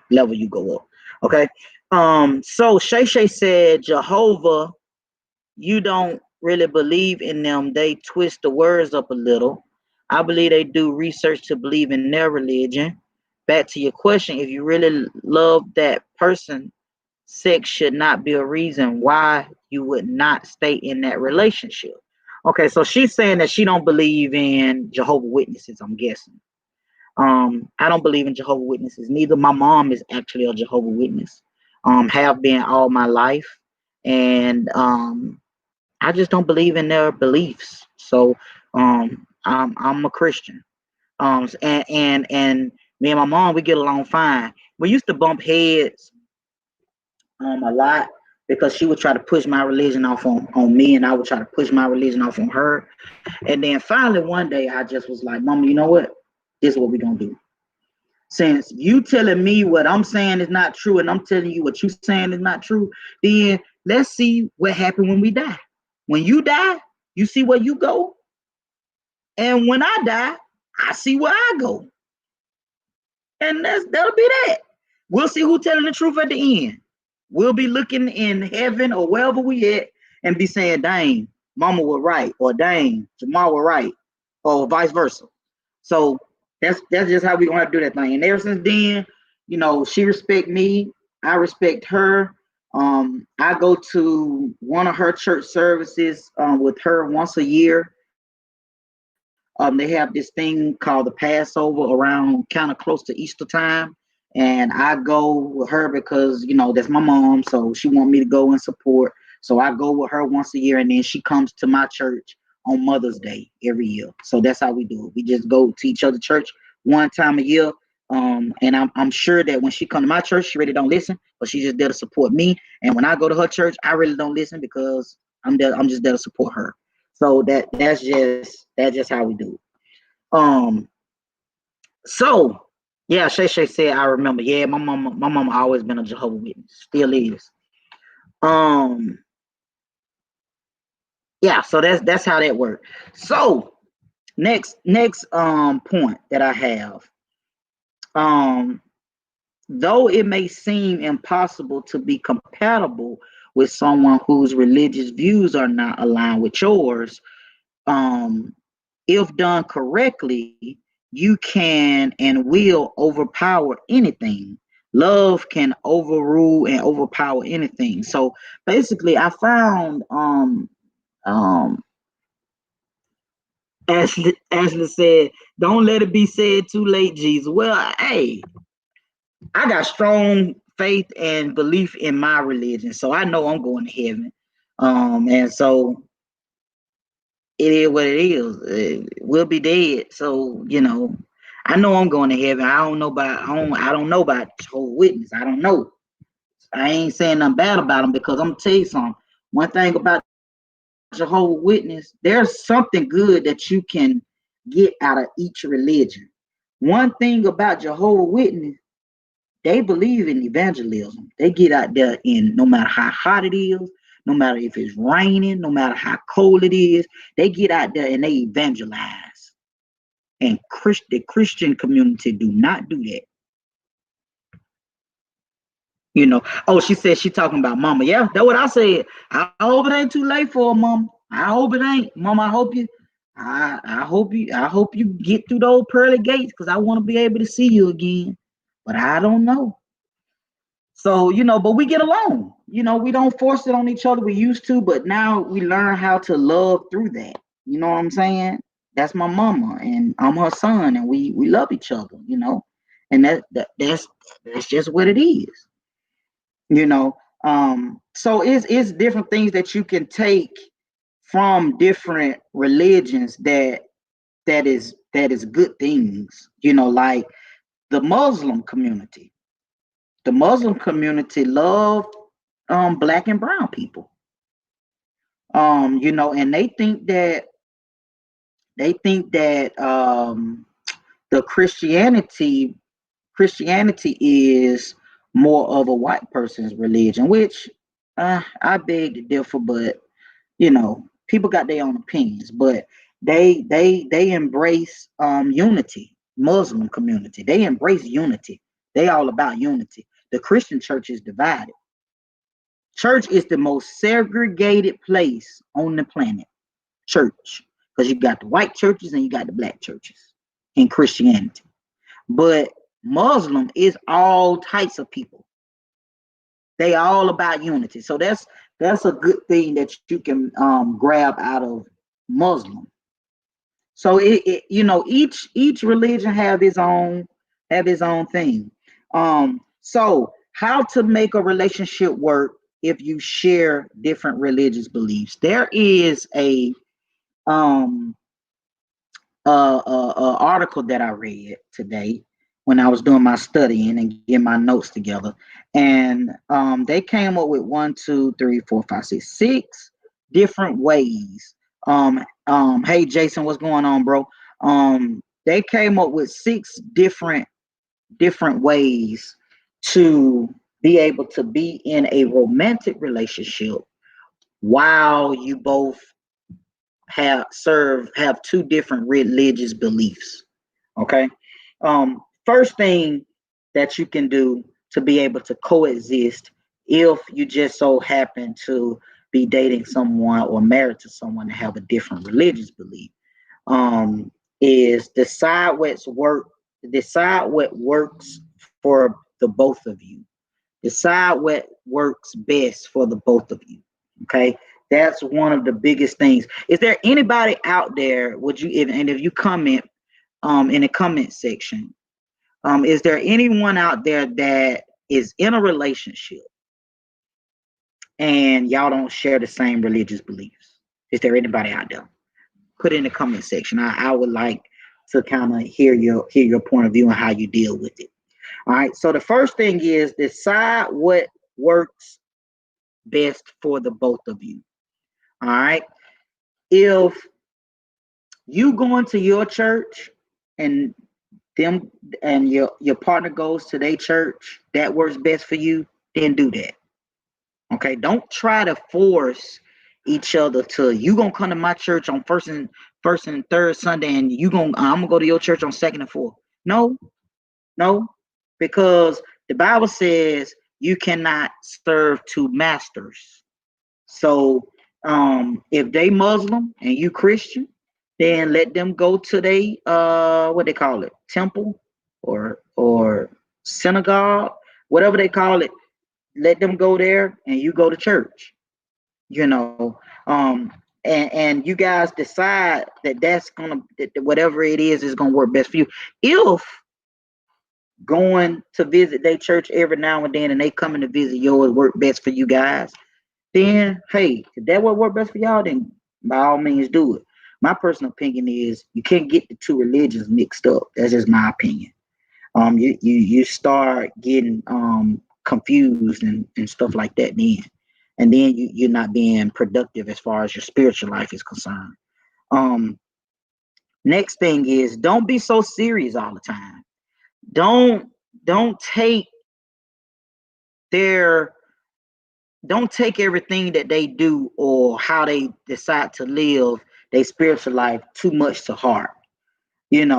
Speaker 1: level you go up. Okay. So Shay Shay said, Jehovah, you don't really believe in them. They twist the words up a little. I believe they do research to believe in their religion. Back to your question, if you really love that person, sex should not be a reason why you would not stay in that relationship. Okay, so she's saying that she don't believe in Jehovah Witnesses, I'm guessing. I don't believe in Jehovah Witnesses. Neither. My mom is actually a Jehovah Witness. Have been all my life. And I just don't believe in their beliefs. So I'm a Christian. And me and my mom, we get along fine. We used to bump heads a lot because she would try to push my religion off on me, and I would try to push my religion off on her. And then finally one day I just was like, Mama, you know what? This is what we're gonna do. Since you telling me what I'm saying is not true, and I'm telling you what you saying is not true, then let's see what happened when we die. When you die, you see where you go, and when I die, I see where I go, and that'll be that. We'll see who telling the truth at the end. We'll be looking in heaven or wherever we at, and be saying, "Dang, Mama was right," or "Dang, Jamal was right," or vice versa. So that's just how we gonna have to do that thing. And ever since then, She respect me, I respect her. I go to one of her church services with her once a year. They have this thing called the Passover around kind of close to Easter time. And I go with her because, that's my mom. So she want me to go and support. So I go with her once a year, and then she comes to my church on Mother's Day every year. So that's how we do it. We just go to each other church one time a year. And I'm sure that when she come to my church, she really don't listen, but she's just there to support me. And when I go to her church, I really don't listen because I'm just there to support her. So that's just how we do it. Um, so yeah, Shay said I remember. Yeah, my mama always been a Jehovah Witness, still is. Um, yeah, so that's how that worked. So next point that I have. Um, though it may seem impossible to be compatible with someone whose religious views are not aligned with yours, um, if done correctly, you can and will overpower anything. Love can overrule and overpower anything. So basically, I found um Ashley said, "Don't let it be said too late, Jesus." Well, hey, I got strong faith and belief in my religion, so I know I'm going to heaven. And so it is what it is. We'll be dead, so I know I'm going to heaven. I don't know about Jehovah's Witness. I don't know. I ain't saying nothing bad about them because I'm gonna tell you something. One thing about Jehovah's Witness, there's something good that you can get out of each religion. One thing about Jehovah's Witness, they believe in evangelism. They get out there in no matter how hot it is, no matter if it's raining, no matter how cold it is, they get out there and they evangelize. And the Christian community do not do that. Oh, she said she talking about mama. Yeah, that's what I said. I hope it ain't too late for her, mama. I hope it ain't. Mama, I hope you get through those pearly gates because I want to be able to see you again. But I don't know. So, but we get along. We don't force it on each other. We used to, but now we learn how to love through that. You know what I'm saying? That's my mama, and I'm her son, and we love each other. And that's just what it is. You know. So it's different things that you can take from different religions that is good things. Like the Muslim community. The Muslim community love black and brown people. And they think that the Christianity is more of a white person's religion, which I beg to differ, but people got their own opinions, but they embrace unity. Muslim community, they embrace unity. They all about unity. The Christian church is divided. Church is the most segregated place on the planet. Church, because you got the white churches and you got the black churches in Christianity. But Muslim is all types of people. They all about unity. So that's a good thing that you can grab out of Muslim. So each religion have his own thing. So how to make a relationship work if you share different religious beliefs? There is um a article that I read today when I was doing my studying and getting my notes together, and they came up with one, two, three, four, five, six different ways. Hey Jason, what's going on, bro? They came up with six different ways to be able to be in a romantic relationship while you both have two different religious beliefs. Okay. First thing that you can do to be able to coexist if you just so happen to be dating someone or married to someone that have a different religious belief, is decide what works for the both of you. Decide what works best for the both of you. Okay, that's one of the biggest things. Is there anybody out there? Would you and if you comment in the comment section, is there anyone out there that is in a relationship and y'all don't share the same religious beliefs? Is there anybody out there? Put it in the comment section. I would like to kind of hear your point of view and how you deal with it. All right. So the first thing is decide what works best for the both of you. All right. If you go into your church and them and your partner goes to their church that works best for you, then do that. Okay. Don't try to force each other to you gonna come to my church on first and third Sunday and I'm gonna go to your church on second and fourth. No, no, because the Bible says you cannot serve two masters. So if they Muslim and you Christian, then let them go to they what they call it, temple or synagogue, whatever they call it. Let them go there and you go to church. You know, and you guys decide that whatever it is gonna work best for you. If going to visit their church every now and then and they coming to visit yours work best for you guys, then hey, if that would work best for y'all, then by all means do it. My personal opinion is you can't get the two religions mixed up. That's just my opinion. You start getting confused and stuff like that then. And then you're not being productive as far as your spiritual life is concerned. Um, Next thing is don't be so serious all the time. Don't don't take their don't take everything that they do or how they decide to live their spiritual life too much to heart. You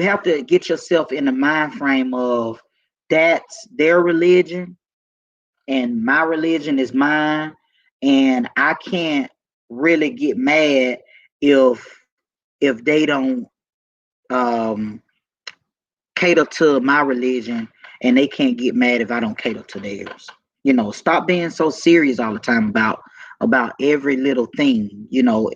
Speaker 1: have to get yourself in the mind frame of that's their religion and my religion is mine, and I can't really get mad if they don't um, cater to my religion, and they can't get mad if I don't cater to theirs. Stop being so serious all the time about every little thing.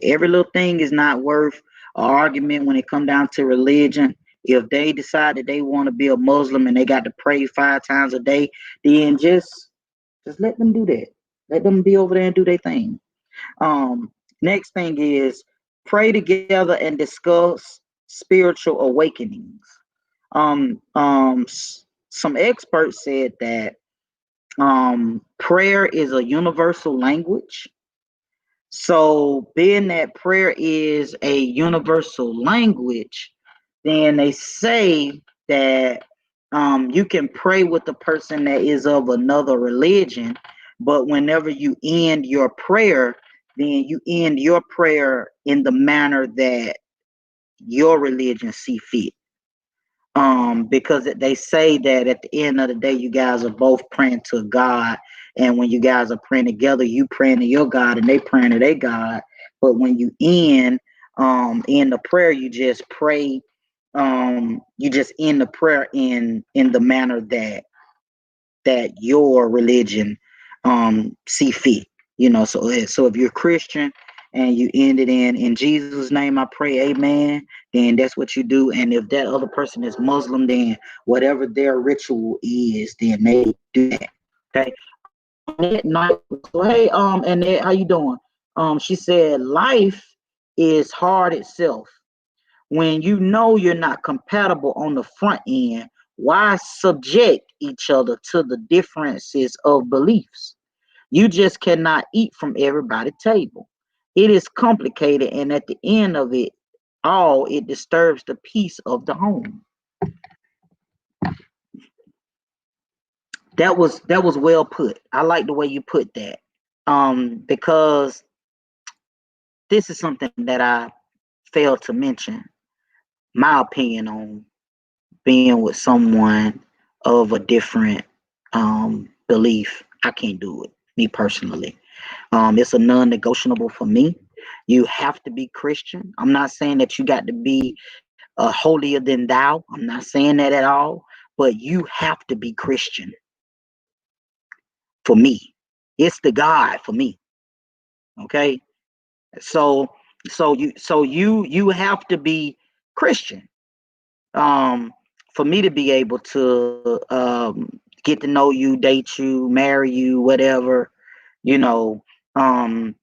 Speaker 1: Every little thing is not worth an argument when it come down to religion. If they decide that they want to be a Muslim and they got to pray 5 times a day, then just let them do that. Let them be over there and do their thing. Next thing is pray together and discuss spiritual awakenings. Some experts said that prayer is a universal language. So, being that prayer is a universal language, then they say that you can pray with a person that is of another religion, but whenever you end your prayer, then you end your prayer in the manner that your religion see fit. Because they say that at the end of the day, you guys are both praying to God, and when you guys are praying together, you praying to your God and they praying to their God. But when you end the prayer, you just pray. You just end the prayer in the manner that your religion see fit. So if you're Christian and you end it in Jesus' name I pray, amen, then that's what you do. And if that other person is Muslim, then whatever their ritual is, then they do that. Okay. Annette Knight, so hey, Annette, how you doing? She said life is hard itself. When you know you're not compatible on the front end, why subject each other to the differences of beliefs? You just cannot eat from everybody's table. It is complicated, and at the end of it all, it disturbs the peace of the home. That was well put. I like the way you put that. Because this is something that I failed to mention. My opinion on being with someone of a different belief. I can't do it, me personally. It's a non-negotiable for me. You have to be Christian. I'm not saying that you got to be holier than thou. I'm not saying that at all. but you have to be Christian for me. It's the God for me. Okay. So so you have to be Christian. Um for me to be able to get to know you, date you, marry you, whatever, you know, um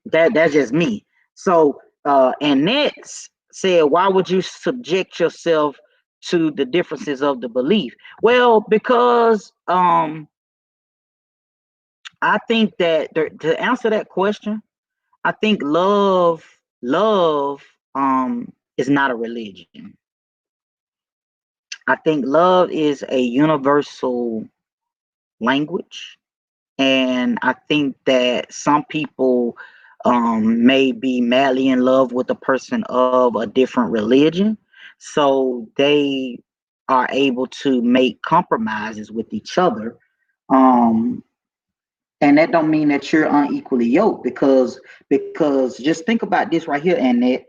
Speaker 1: that's just me. So and Nets said, why would you subject yourself to the differences of the belief? Well, because I think that to answer that question, I think love is not a religion. I think love is a universal language, and I think that some people may be madly in love with a person of a different religion, so they are able to make compromises with each other. Um, and that don't mean that you're unequally yoked, because just think about this right here, and that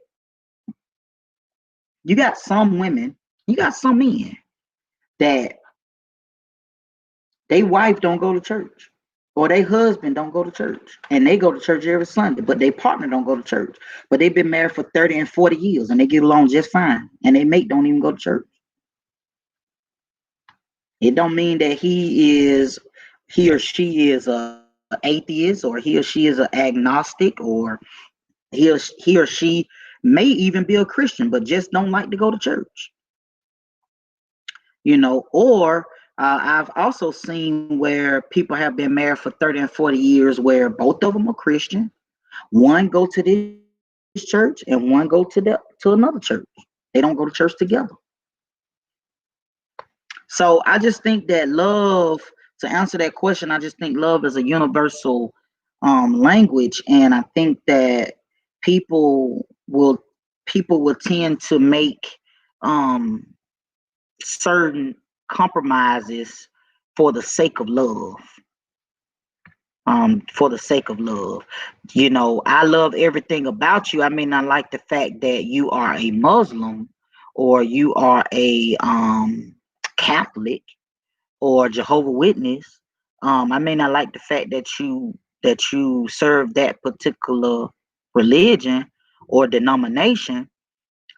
Speaker 1: you got some women, you got some men that they wife don't go to church, or their husband don't go to church, and they go to church every Sunday, but their partner don't go to church. But they've been married for 30 and 40 years, and they get along just fine, and they mate don't even go to church. It don't mean that he or she is a atheist, or he or she is an agnostic, or he or she may even be a Christian, but just don't like to go to church. Or I've also seen where people have been married for 30 and 40 years where both of them are Christian. One go to this church and one go to another church. They don't go to church together. So I just think that love, to answer that question, I just think love is a universal language, and I think that people will people will tend to make um, certain compromises for the sake of love. For the sake of love. I love everything about you. I may not like the fact that you are a Muslim, or you are a Catholic, or Jehovah Witness. I may not like the fact that you serve that particular religion or denomination.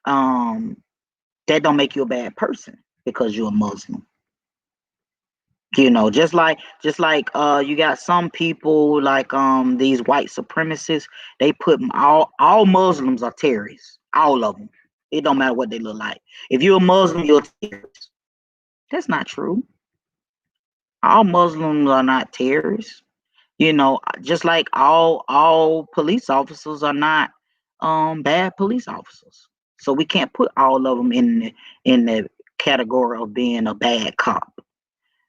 Speaker 1: Um, that don't make you a bad person because you're a Muslim. Just like you got some people like these white supremacists. They put all Muslims are terrorists, all of them. It don't matter what they look like. If you're a Muslim, you're a terrorist. That's not true. All Muslims are not terrorists. Just like all police officers are not bad police officers. So we can't put all of them in the category of being a bad cop.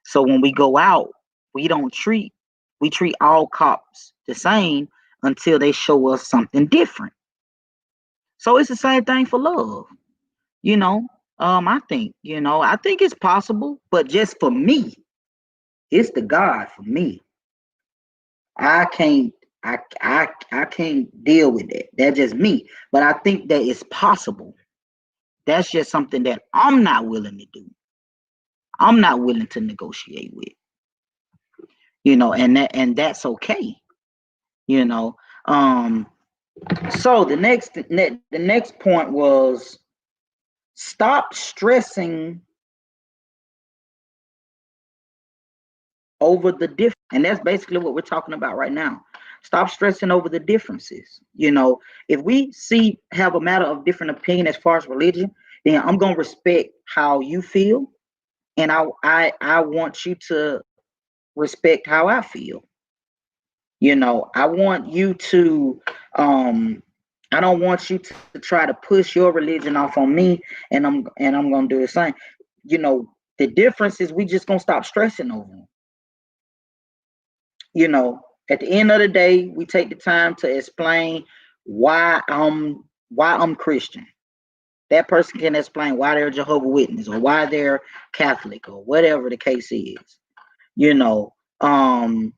Speaker 1: So when we go out, we don't treat we treat all cops the same until they show us something different. So it's the same thing for love. You know, I think it's possible, but just for me, it's the God for me. I can't I can't deal with that. That's just me. But I think that it's possible. That's just something that I'm not willing to do. I'm not willing to negotiate with. And that's okay. You know. Um so the next point was, stop stressing over the difference. And that's basically what we're talking about right now. Stop stressing over the differences. If we have a matter of different opinion as far as religion, then I'm gonna respect how you feel, and I want you to respect how I feel. I want you to um I don't want you to try to push your religion off on me, and I'm gonna do the same. The difference is we just gonna stop stressing over them. At the end of the day, we take the time to explain why I'm Christian. That person can explain why they're Jehovah Witness, or why they're Catholic, or whatever the case is. You know, um,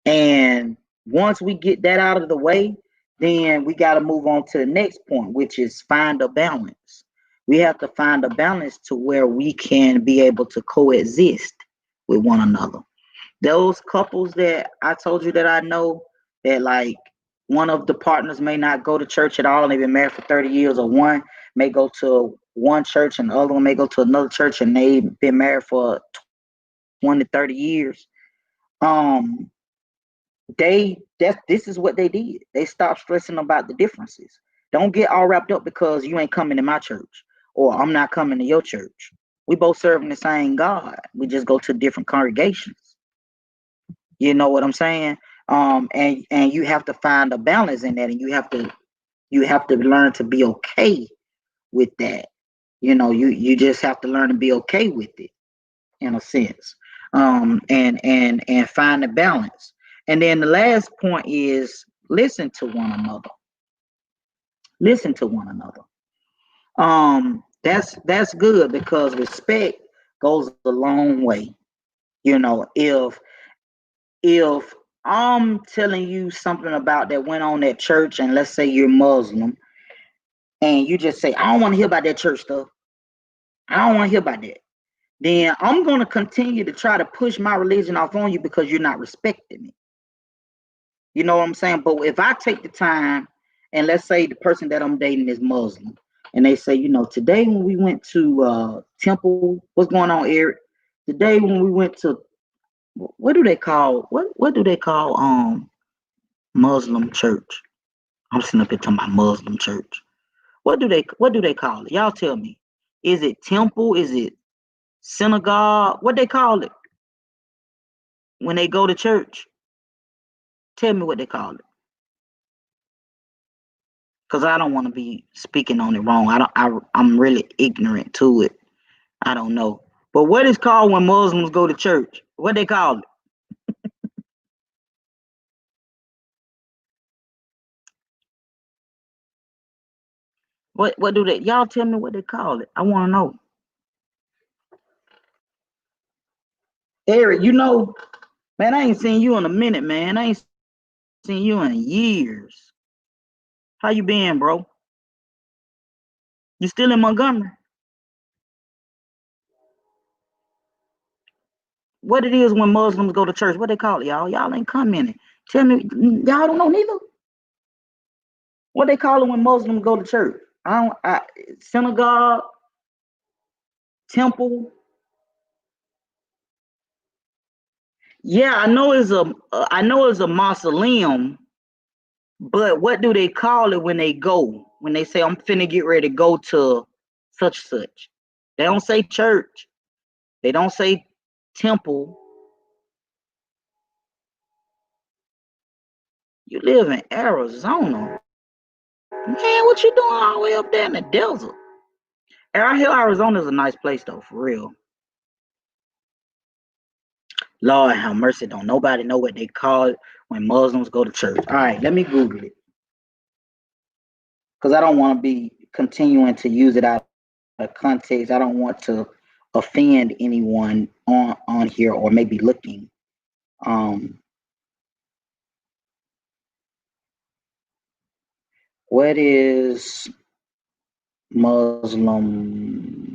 Speaker 1: and once we get that out of the way, then we got to move on to the next point, which is find a balance. We have to find a balance to where we can be able to coexist with one another. Those couples that I told you that I know that like one of the partners may not go to church at all and they've been married for 30 years, or one may go to one church and the other one may go to another church and they've been married for 20, 30 years. Um, this is what they did. They stopped stressing about the differences. Don't get all wrapped up because you ain't coming to my church or I'm not coming to your church. We both serving the same God. We just go to different congregations. You know what I'm saying? And you have to find a balance in that, and you have to learn to be okay with that. You just have to learn to be okay with it in a sense, and find the balance. And then the last point is listen to one another. Listen to one another. That's good because respect goes a long way. If I'm telling you something about that went on at church, and let's say you're Muslim, and you just say, I don't want to hear about that church stuff. I don't want to hear about that. Then I'm going to continue to try to push my religion off on you because you're not respecting it. You know what I'm saying? But if I take the time, and let's say the person that I'm dating is Muslim, and they say, today when we went to temple, what's going on, Eric? Today when we went to, what do they call Muslim church? I'm sitting up here talking about Muslim church. What do they call it? Y'all tell me. Is it temple? Is it synagogue? What they call it when they go to church? Tell me what they call it. Cause I don't want to be speaking on it wrong. I'm really ignorant to it. I don't know. But what is called when Muslims go to church? What they call it? What do they? Y'all tell me what they call it. I want to know. Eric, man, I ain't seen you in a minute, man. I ain't seen you in years. How you been, bro? You still in Montgomery? What it is when Muslims go to church? What they call it, y'all? Y'all ain't commenting. Tell me, y'all don't know neither. What they call it when Muslims go to church? Synagogue, temple. Yeah, I know it's a mausoleum, but what do they call it when they go? When they say I'm finna get ready to go to such such? They don't say church. They don't say temple. You live in Arizona. Man, what you doing all the way up there in the desert? I hear Arizona's a nice place though, for real. Lord have mercy, don't nobody know what they call it when Muslims go to church. All right, let me Google it because I don't want to be continuing to use it out of context. I don't want to offend anyone on here or maybe looking. Um, what is Muslim?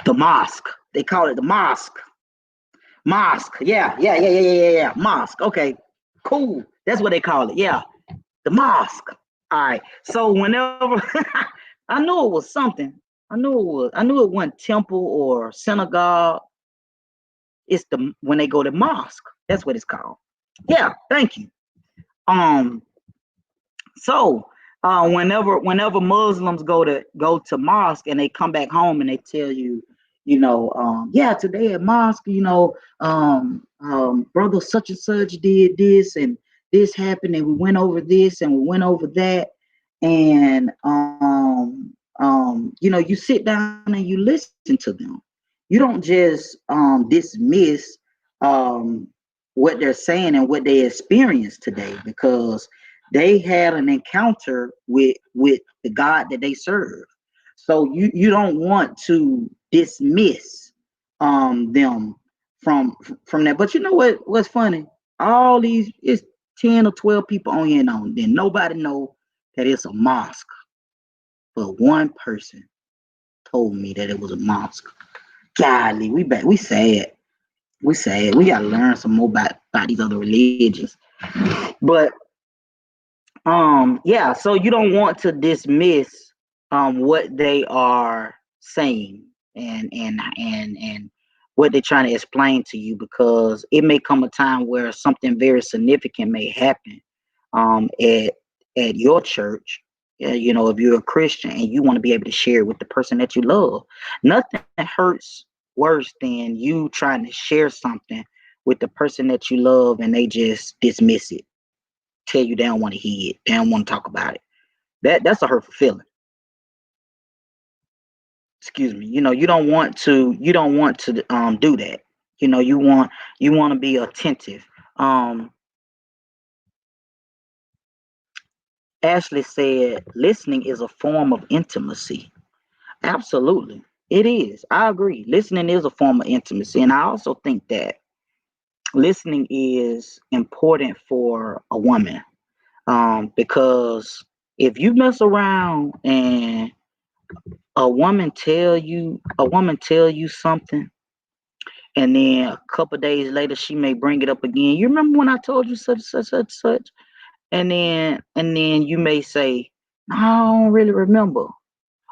Speaker 1: The mosque. They call it the mosque. Mosque. Yeah, yeah, yeah, yeah, yeah, yeah, yeah. Mosque. Okay, cool. That's what they call it. Yeah, the mosque. All right. So whenever I knew it was something. I knew it wasn't temple or synagogue. It's when they go to mosque. That's what it's called. Yeah. Thank you. Um. So whenever Muslims go to mosque and they come back home and they tell you, yeah, today at mosque, brother such and such did this and this happened and we went over this and we went over that, and you sit down and you listen to them. You don't just dismiss um what they're saying and what they experienced today, because They had an encounter with the God that they serve. So you don't want to dismiss them from from that. But you know what's funny? All these, it's 10 or 12 people on here now. Then nobody know that it's a mosque. But one person told me that it was a mosque. Golly, we sad. We sad. We gotta learn some more about these other religions. But yeah, so you don't want to dismiss what they are saying and what they're trying to explain to you, because it may come a time where something very significant may happen at your church. If you're a Christian and you want to be able to share it with the person that you love. Nothing hurts worse than you trying to share something with the person that you love and they just dismiss it, tell you they don't want to hear it, they don't want to talk about it. That's a hurtful feeling. Excuse me. You don't want to do that. You want to be attentive. Um Ashley said listening is a form of intimacy. Absolutely. It is. I agree. Listening is a form of intimacy. And I also think that listening is important for a woman. Because if you mess around and a woman tell you something, and then a couple days later she may bring it up again. You remember when I told you such such such such? And then you may say, no, I don't really remember.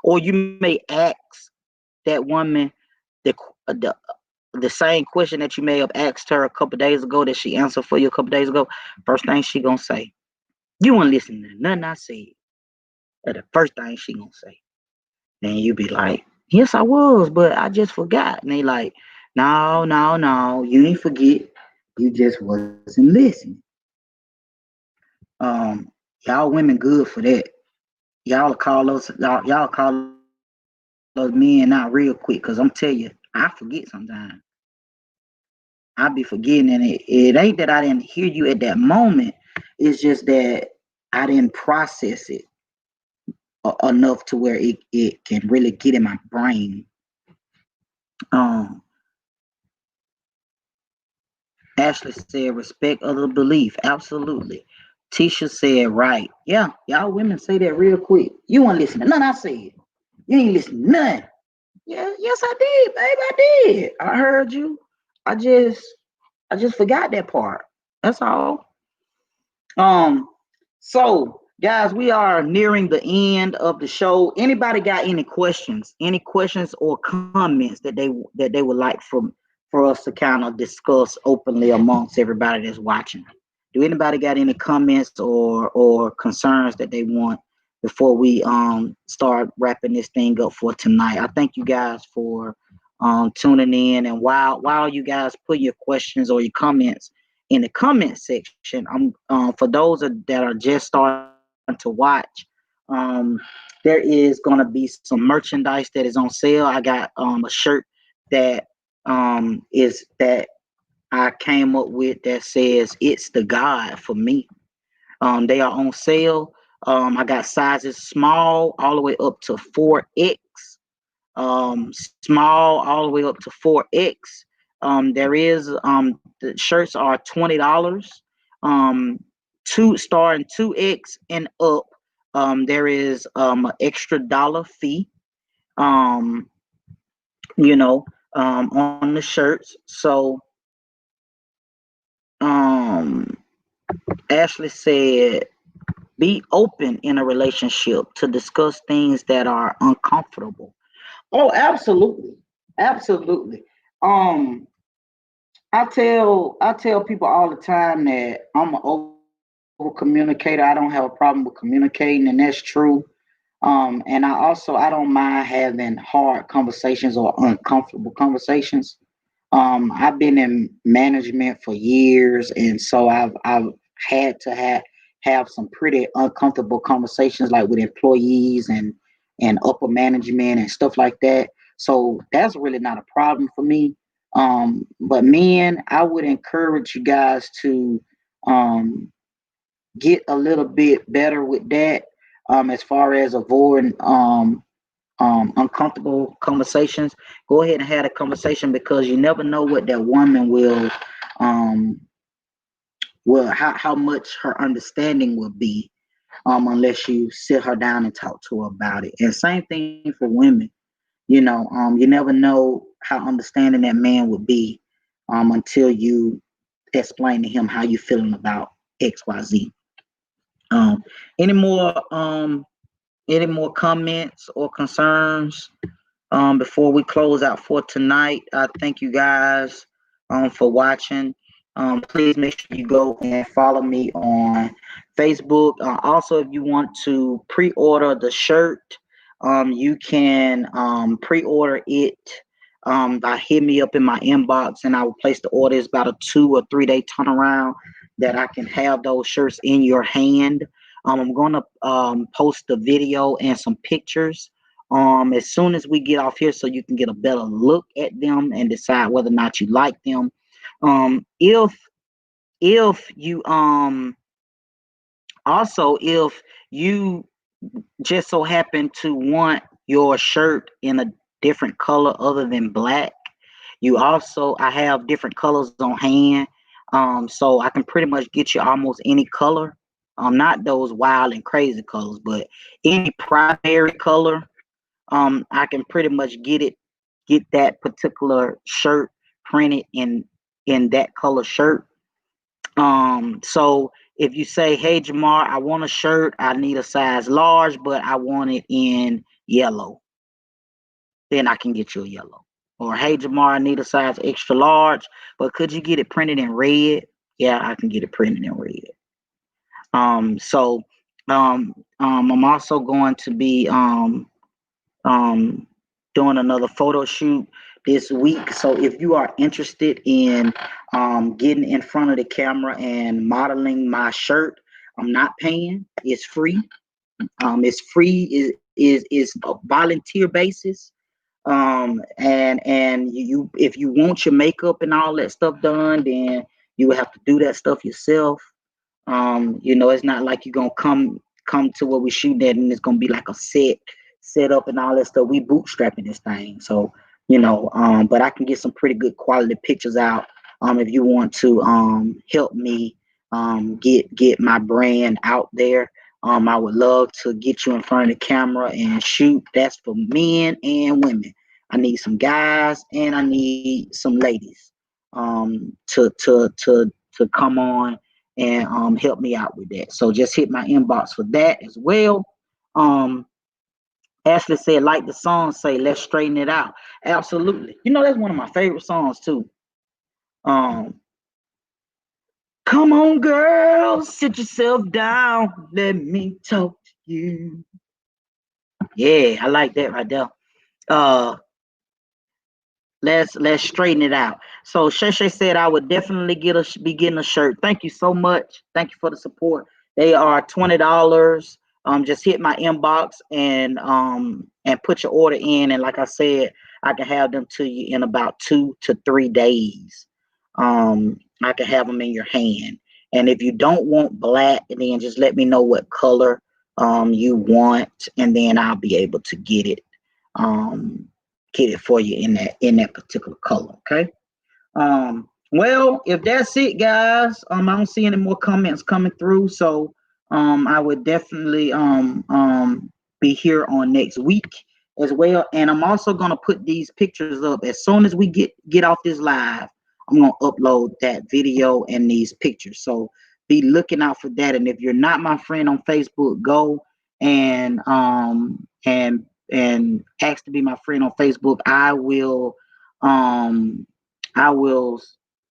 Speaker 1: Or you may ask that woman the the the same question that you may have asked her a couple days ago that she answered for you a couple days ago. First thing she gonna say, you weren't listening to nothing I said. That's the first thing she gonna say. Then you be like, yes, I was, but I just forgot. And they like, no, no, no, you didn't forget. You just wasn't listening. Um, y'all women good for that. Y'all call us men out real quick, cause I'm tell you, I forget sometimes. I be forgetting, and it ain't that I didn't hear you at that moment. It's just that I didn't process it enough to where it can really get in my brain. Um, Ashley said, respect other belief. Absolutely. Tisha said, right. Yeah, y'all women say that real quick. You weren't listening to none I said. You ain't listening to none. Yeah, yes, I did, babe. I did. I heard you. I just I just forgot that part. That's all. Um, so guys, we are nearing the end of the show. Anybody got any questions? Any questions or comments that they would like for us to kind of discuss openly amongst everybody that's watching? Do anybody got any comments or concerns that they want before we start wrapping this thing up for tonight? I thank you guys for tuning in, and while you guys put your questions or your comments in the comment section, I'm for those that are just starting to watch, um, there is gonna be some merchandise that is on sale. I got a shirt that is that I came up with that says it's the God for me. They are on sale. I got sizes small all the way up to 4X, small all the way up to 4X. There is the shirts are $20. Um, two starting 2X and up. There is an extra dollar fee. Um, on the shirts. So um, Ashley said, be open in a relationship to discuss things that are uncomfortable. Oh, absolutely, absolutely. Um, I tell people all the time that I'm an over communicator. I don't have a problem with communicating, and that's true. And I don't mind having hard conversations or uncomfortable conversations. I've been in management for years, and so I've had to have some pretty uncomfortable conversations, like with employees and upper management and stuff like that. So that's really not a problem for me. But men, I would encourage you guys to um, get a little bit better with that, as far as avoiding uncomfortable conversations, go ahead and have a conversation, because you never know what that woman um how much her understanding will be, unless you sit her down and talk to her about it. And same thing for women. You never know how understanding that man would be, until you explain to him how you feeling about XYZ. Um, any more comments or concerns, before we close out for tonight? I thank you guys for watching. Please make sure you go and follow me on Facebook. Also, if you want to pre-order the shirt, you can pre-order it by hit me up in my inbox, and I will place the order. It's about a 2 or 3 day turnaround that I can have those shirts in your hand. I'm going to post the video and some pictures as soon as we get off here, so you can get a better look at them and decide whether or not you like them. If you also, if you just so happen to want your shirt in a different color other than black, I have different colors on hand. So I can pretty much get you almost any color. Not those wild and crazy colors, but any primary color. I can pretty much get that particular shirt printed in that color shirt. So if you say, hey Jamar, I want a shirt, I need a size large, but I want it in yellow, then I can get you a yellow. Or hey Jamar, I need a size extra large, but could you get it printed in red? Yeah, I can get it printed in red. So I'm also going to be um, doing another photo shoot this week. So if you are interested in getting in front of the camera and modeling my shirt, I'm not paying. It's free. It's free. Is a volunteer basis. And if you want your makeup and all that stuff done, then you will have to do that stuff yourself. It's not like you're gonna come to where we shooting at and it's gonna be like a set up and all that stuff. We bootstrapping this thing. So, but I can get some pretty good quality pictures out. If you want to help me get my brand out there. I would love to get you in front of the camera and shoot. That's for men and women. I need some guys and I need some ladies to come on and help me out with that. So just hit my inbox for that as well. Um, Ashley said, like the song say, let's straighten it out. Absolutely. That's one of my favorite songs too. Um, Come on, girl, sit yourself down. Let me talk to you. Yeah, I like that right there. Uh, let's straighten it out. So Shay Shay said I would definitely be getting a shirt. Thank you so much. Thank you for the support. They are $20. Just hit my inbox and put your order in. And like I said, I can have them to you in about 2 to 3 days. I can have them in your hand. And if you don't want black, then just let me know what color you want, and then I'll be able to um get it for you in that particular color. Okay. Well, if that's it, guys, I don't see any more comments coming through, so I would definitely be here on next week as well. And I'm also gonna put these pictures up as soon as we get off this live. I'm gonna upload that video and these pictures. So be looking out for that. And if you're not my friend on Facebook, go and ask to be my friend on Facebook. Um I will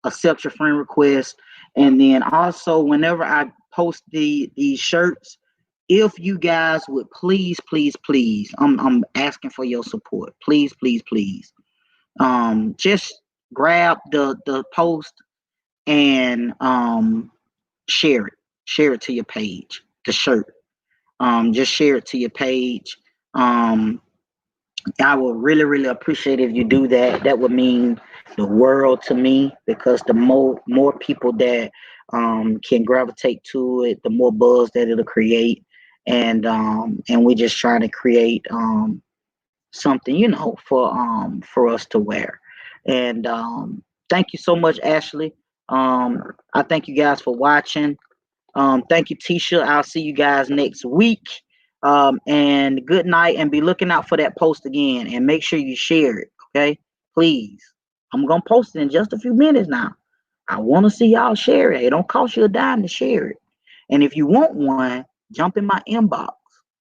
Speaker 1: accept your friend request. And then also whenever I post these shirts, if you guys would please, I'm asking for your support. Please. Just grab the post and share it. Share it to your page, the shirt. Just share it to your page. Um, I would really appreciate if you do that. That would mean the world to me, because the more people that can gravitate to it, the more buzz that it'll create. And we're just trying to create something, for us to wear. And thank you so much, Ashley. I thank you guys for watching. Thank you, Tisha. I'll see you guys next week. And good night, and be looking out for that post again, and make sure you share it, okay? Please. I'm gonna post it in just a few minutes now. I want to see y'all share it. It don't cost you a dime to share it. And if you want one, jump in my inbox,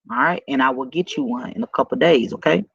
Speaker 1: all right? And I will get you one in a couple days, okay?